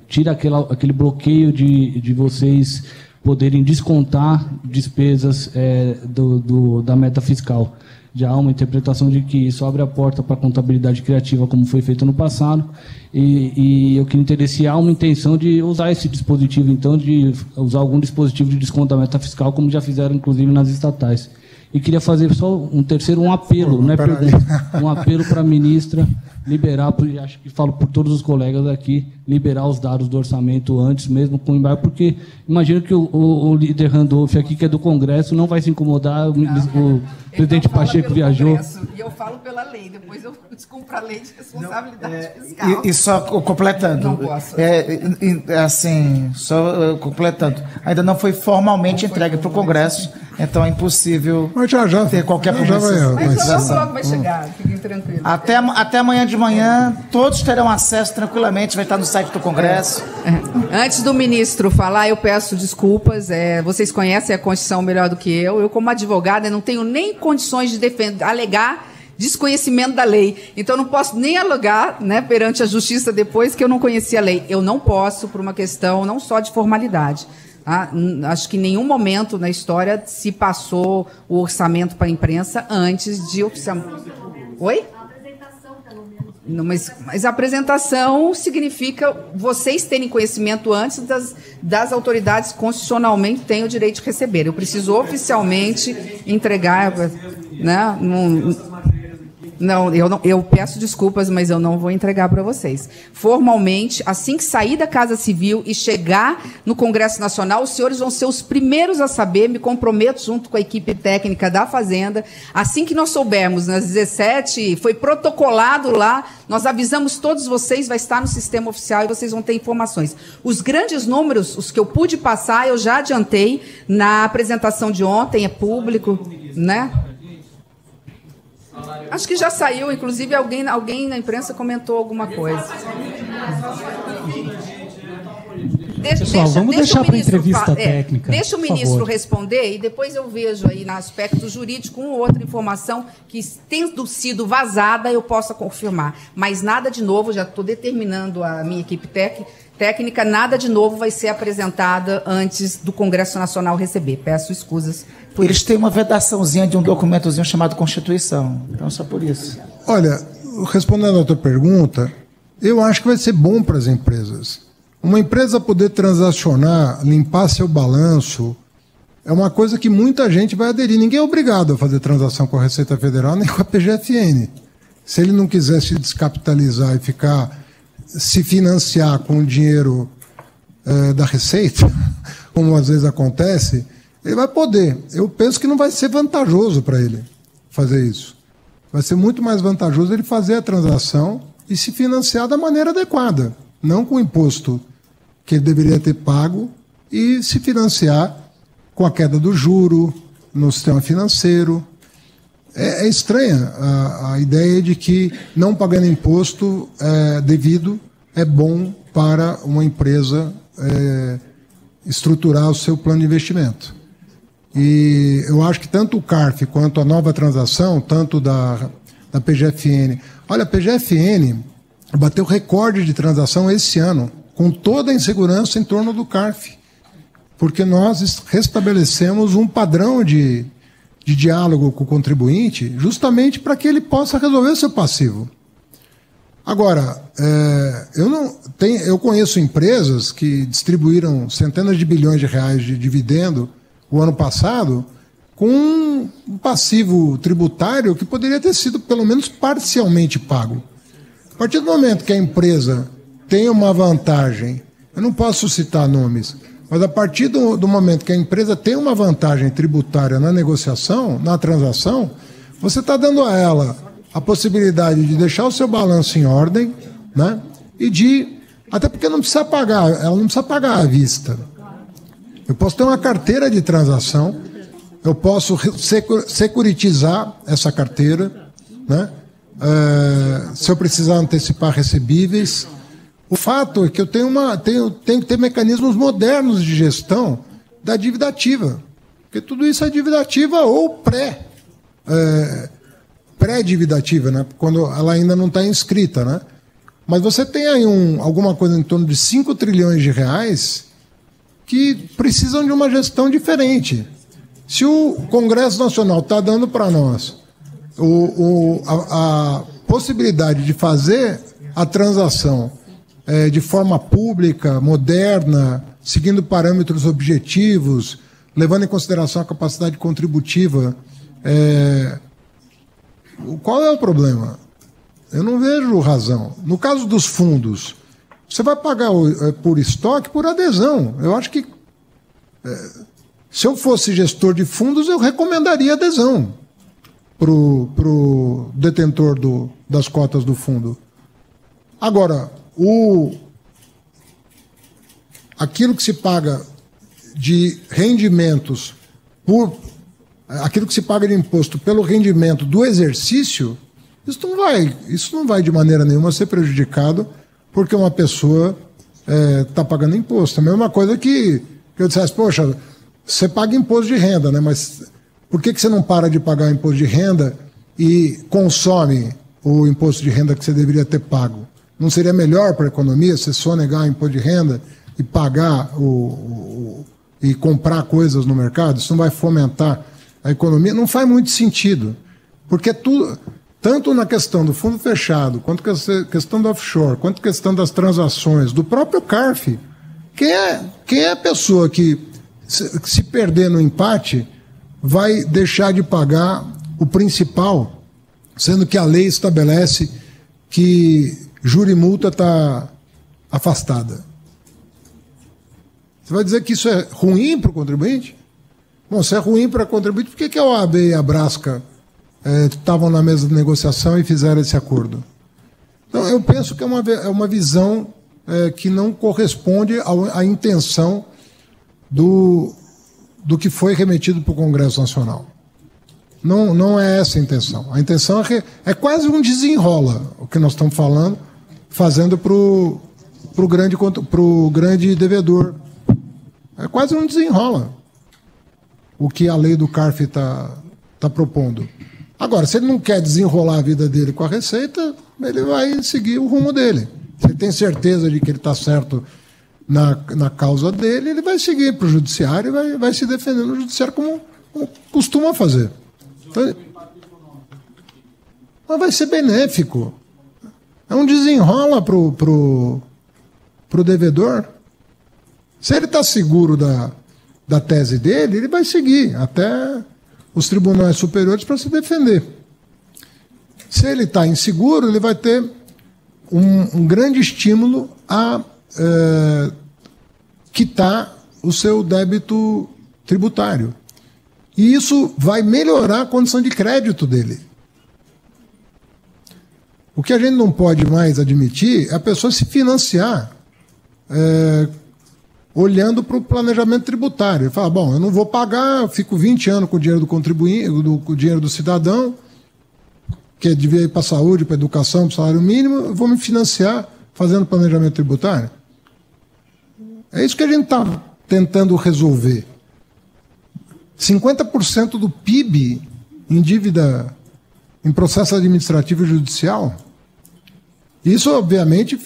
tira aquele bloqueio de vocês poderem descontar despesas da meta fiscal. Já há uma interpretação de que isso abre a porta para a contabilidade criativa, como foi feito no passado, e eu queria entender se há uma intenção de usar esse dispositivo, então, de usar algum dispositivo de desconto da meta fiscal, como já fizeram, inclusive, nas estatais. E queria fazer só um apelo, não é pergunta, um apelo para a ministra liberar, porque acho que falo por todos os colegas aqui, liberar os dados do orçamento antes, mesmo com o embargo, porque imagino que o líder Randolph aqui, que é do Congresso, não vai se incomodar, o presidente Pacheco viajou. Congresso, e eu falo pela lei, depois eu descumpro a lei de responsabilidade fiscal. E só completando, não posso. Assim, só completando, ainda não foi formalmente entregue para o Congresso, então é impossível ter qualquer publicação. Mas logo vai chegar, fiquem tranquilos. Até amanhã de manhã, todos terão acesso tranquilamente, vai estar no site do Congresso. Antes do ministro falar, eu peço desculpas. Vocês conhecem a Constituição melhor do que eu. Eu, como advogada, não tenho nem condições de alegar desconhecimento da lei. Então, eu não posso nem alegar, né, perante a Justiça depois que eu não conhecia a lei. Eu não posso, por uma questão não só de formalidade. Acho que em nenhum momento na história se passou o orçamento para a imprensa antes de oficialmente. Oi? Não, mas a apresentação significa vocês terem conhecimento antes das autoridades constitucionalmente têm o direito de receber. Eu preciso oficialmente entregar, né? Eu peço desculpas, mas eu não vou entregar para vocês. Formalmente, assim que sair da Casa Civil e chegar no Congresso Nacional, os senhores vão ser os primeiros a saber, me comprometo junto com a equipe técnica da Fazenda. Assim que nós soubermos, nas 17, foi protocolado lá, nós avisamos todos vocês, vai estar no sistema oficial e vocês vão ter informações. Os grandes números, os que eu pude passar, eu já adiantei na apresentação de ontem, é público, né? Acho que já saiu, inclusive alguém na imprensa comentou alguma coisa. Pessoal, vamos deixar para a entrevista técnica. Deixa o ministro responder e depois eu vejo aí no aspecto jurídico uma outra informação que, tendo sido vazada, eu possa confirmar. Mas nada de novo, já estou determinando a minha equipe técnica, nada de novo vai ser apresentada antes do Congresso Nacional receber. Peço escusas. Eles têm uma vedaçãozinha de um documentozinho chamado Constituição. Então, só por isso. Olha, respondendo a tua pergunta, eu acho que vai ser bom para as empresas. Uma empresa poder transacionar, limpar seu balanço, é uma coisa que muita gente vai aderir. Ninguém é obrigado a fazer transação com a Receita Federal nem com a PGFN. Se ele não quiser se descapitalizar e se financiar com o dinheiro da Receita, como às vezes acontece, ele vai poder. Eu penso que não vai ser vantajoso para ele fazer isso. Vai ser muito mais vantajoso ele fazer a transação e se financiar da maneira adequada, não com o imposto que ele deveria ter pago, e se financiar com a queda do juro no sistema financeiro. É estranha a ideia de que não pagando imposto devido é bom para uma empresa estruturar o seu plano de investimento. E eu acho que tanto o CARF quanto a nova transação, tanto da PGFN... Olha, a PGFN bateu recorde de transação esse ano, com toda a insegurança em torno do CARF, porque nós restabelecemos um padrão de diálogo com o contribuinte, justamente para que ele possa resolver o seu passivo. Agora, eu conheço empresas que distribuíram centenas de bilhões de reais de dividendo o ano passado, com um passivo tributário que poderia ter sido pelo menos parcialmente pago. A partir do momento que a empresa tem uma vantagem, eu não posso citar nomes, mas a partir do momento que a empresa tem uma vantagem tributária na negociação, na transação, você está dando a ela a possibilidade de deixar o seu balanço em ordem, né, e de Até porque não precisa pagar, ela não precisa pagar à vista. Eu posso ter uma carteira de transação, eu posso securitizar essa carteira, né? Se eu precisar antecipar recebíveis. O fato é que eu tenho que ter mecanismos modernos de gestão da dívida ativa. Porque tudo isso é dívida ativa ou pré-dívida ativa, né? Quando ela ainda não está inscrita, né? Mas você tem aí alguma coisa em torno de 5 trilhões de reais que precisam de uma gestão diferente. Se o Congresso Nacional está dando para nós a possibilidade de fazer a transação de forma pública, moderna, seguindo parâmetros objetivos, levando em consideração a capacidade contributiva, qual é o problema? Eu não vejo razão. No caso dos fundos, você vai pagar por estoque, por adesão. Eu acho que, se eu fosse gestor de fundos, eu recomendaria adesão para o detentor das cotas do fundo. Agora, aquilo que se paga de rendimentos, aquilo que se paga de imposto pelo rendimento do exercício, isso não vai de maneira nenhuma ser prejudicado porque uma pessoa está pagando imposto. A mesma coisa que eu dissesse, poxa, você paga imposto de renda, né? Mas por que você não para de pagar o imposto de renda e consome o imposto de renda que você deveria ter pago? Não seria melhor para a economia você sonegar o imposto de renda e pagar e comprar coisas no mercado? Isso não vai fomentar a economia? Não faz muito sentido, porque tanto na questão do fundo fechado, quanto na questão do offshore, quanto na questão das transações, do próprio CARF, quem é a pessoa que, se perder no empate, vai deixar de pagar o principal, sendo que a lei estabelece que juro e multa está afastada? Você vai dizer que isso é ruim para o contribuinte? Bom, se é ruim para o contribuinte, por que a OAB e a Brasca estavam na mesa de negociação e fizeram esse acordo? Então, eu penso que é uma visão que não corresponde à intenção do que foi remetido para o Congresso Nacional. Não é essa a intenção. A intenção é quase um desenrola, o que nós estamos fazendo para o grande devedor. É quase um desenrola o que a lei do CARF está propondo. Agora, se ele não quer desenrolar a vida dele com a Receita, ele vai seguir o rumo dele. Se ele tem certeza de que ele está certo na causa dele, ele vai seguir para o judiciário e vai se defender no judiciário como costuma fazer. Então, mas vai ser benéfico. É um desenrola para o devedor. Se ele está seguro da tese dele, ele vai seguir até os tribunais superiores para se defender. Se ele está inseguro, ele vai ter um grande estímulo a quitar o seu débito tributário. E isso vai melhorar a condição de crédito dele. O que a gente não pode mais admitir é a pessoa se financiar olhando para o planejamento tributário. Ele fala, bom, eu não vou pagar, eu fico 20 anos com o dinheiro do contribuinte, com o dinheiro do cidadão, que devia ir para a saúde, para a educação, para o salário mínimo, eu vou me financiar fazendo planejamento tributário. É isso que a gente está tentando resolver. 50% do PIB em dívida em processo administrativo e judicial. Isso, obviamente,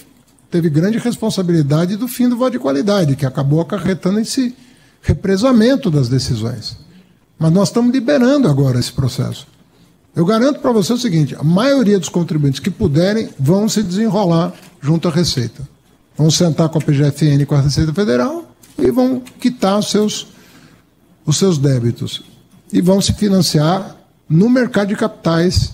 teve grande responsabilidade do fim do voto de qualidade, que acabou acarretando esse represamento das decisões. Mas nós estamos liberando agora esse processo. Eu garanto para você o seguinte, a maioria dos contribuintes que puderem vão se desenrolar junto à Receita. Vão sentar com a PGFN e com a Receita Federal e vão quitar os seus débitos. E vão se financiar no mercado de capitais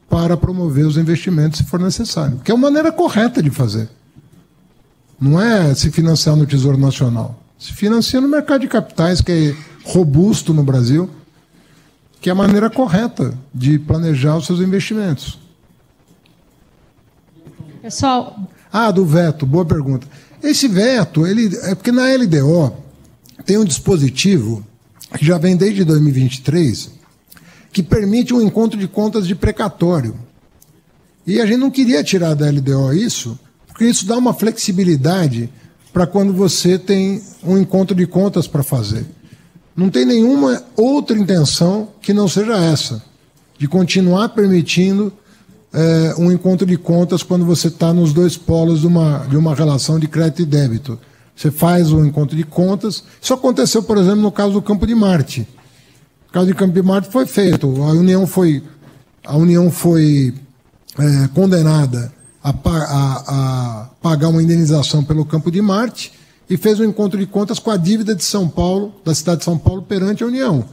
para promover os investimentos se for necessário. Que é uma maneira correta de fazer. Não é se financiar no Tesouro Nacional. Se financia no mercado de capitais, que é robusto no Brasil, que é a maneira correta de planejar os seus investimentos. Pessoal, do veto, boa pergunta. Esse veto, é porque na LDO tem um dispositivo que já vem desde 2023, que permite um encontro de contas de precatório. E a gente não queria tirar da LDO isso, porque isso dá uma flexibilidade para quando você tem um encontro de contas para fazer. Não tem nenhuma outra intenção que não seja essa, de continuar permitindo um encontro de contas quando você está nos dois polos de uma relação de crédito e débito. Você faz um encontro de contas. Isso aconteceu, por exemplo, no caso do Campo de Marte. No caso do Campo de Marte foi feito. A União foi condenada a pagar uma indenização pelo Campo de Marte e fez um encontro de contas com a dívida de São Paulo, da cidade de São Paulo, perante a União.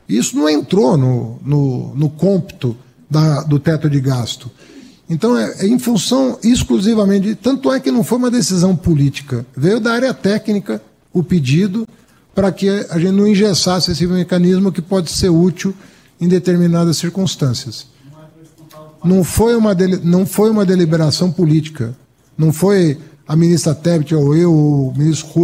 Isso não entrou no cômputo do teto de gasto. Então, é em função exclusivamente tanto é que não foi uma decisão política, veio da área técnica o pedido para que a gente não engessasse esse mecanismo que pode ser útil em determinadas circunstâncias. Não foi uma deliberação política, não foi a ministra Tebet ou eu, ou o ministro Rui,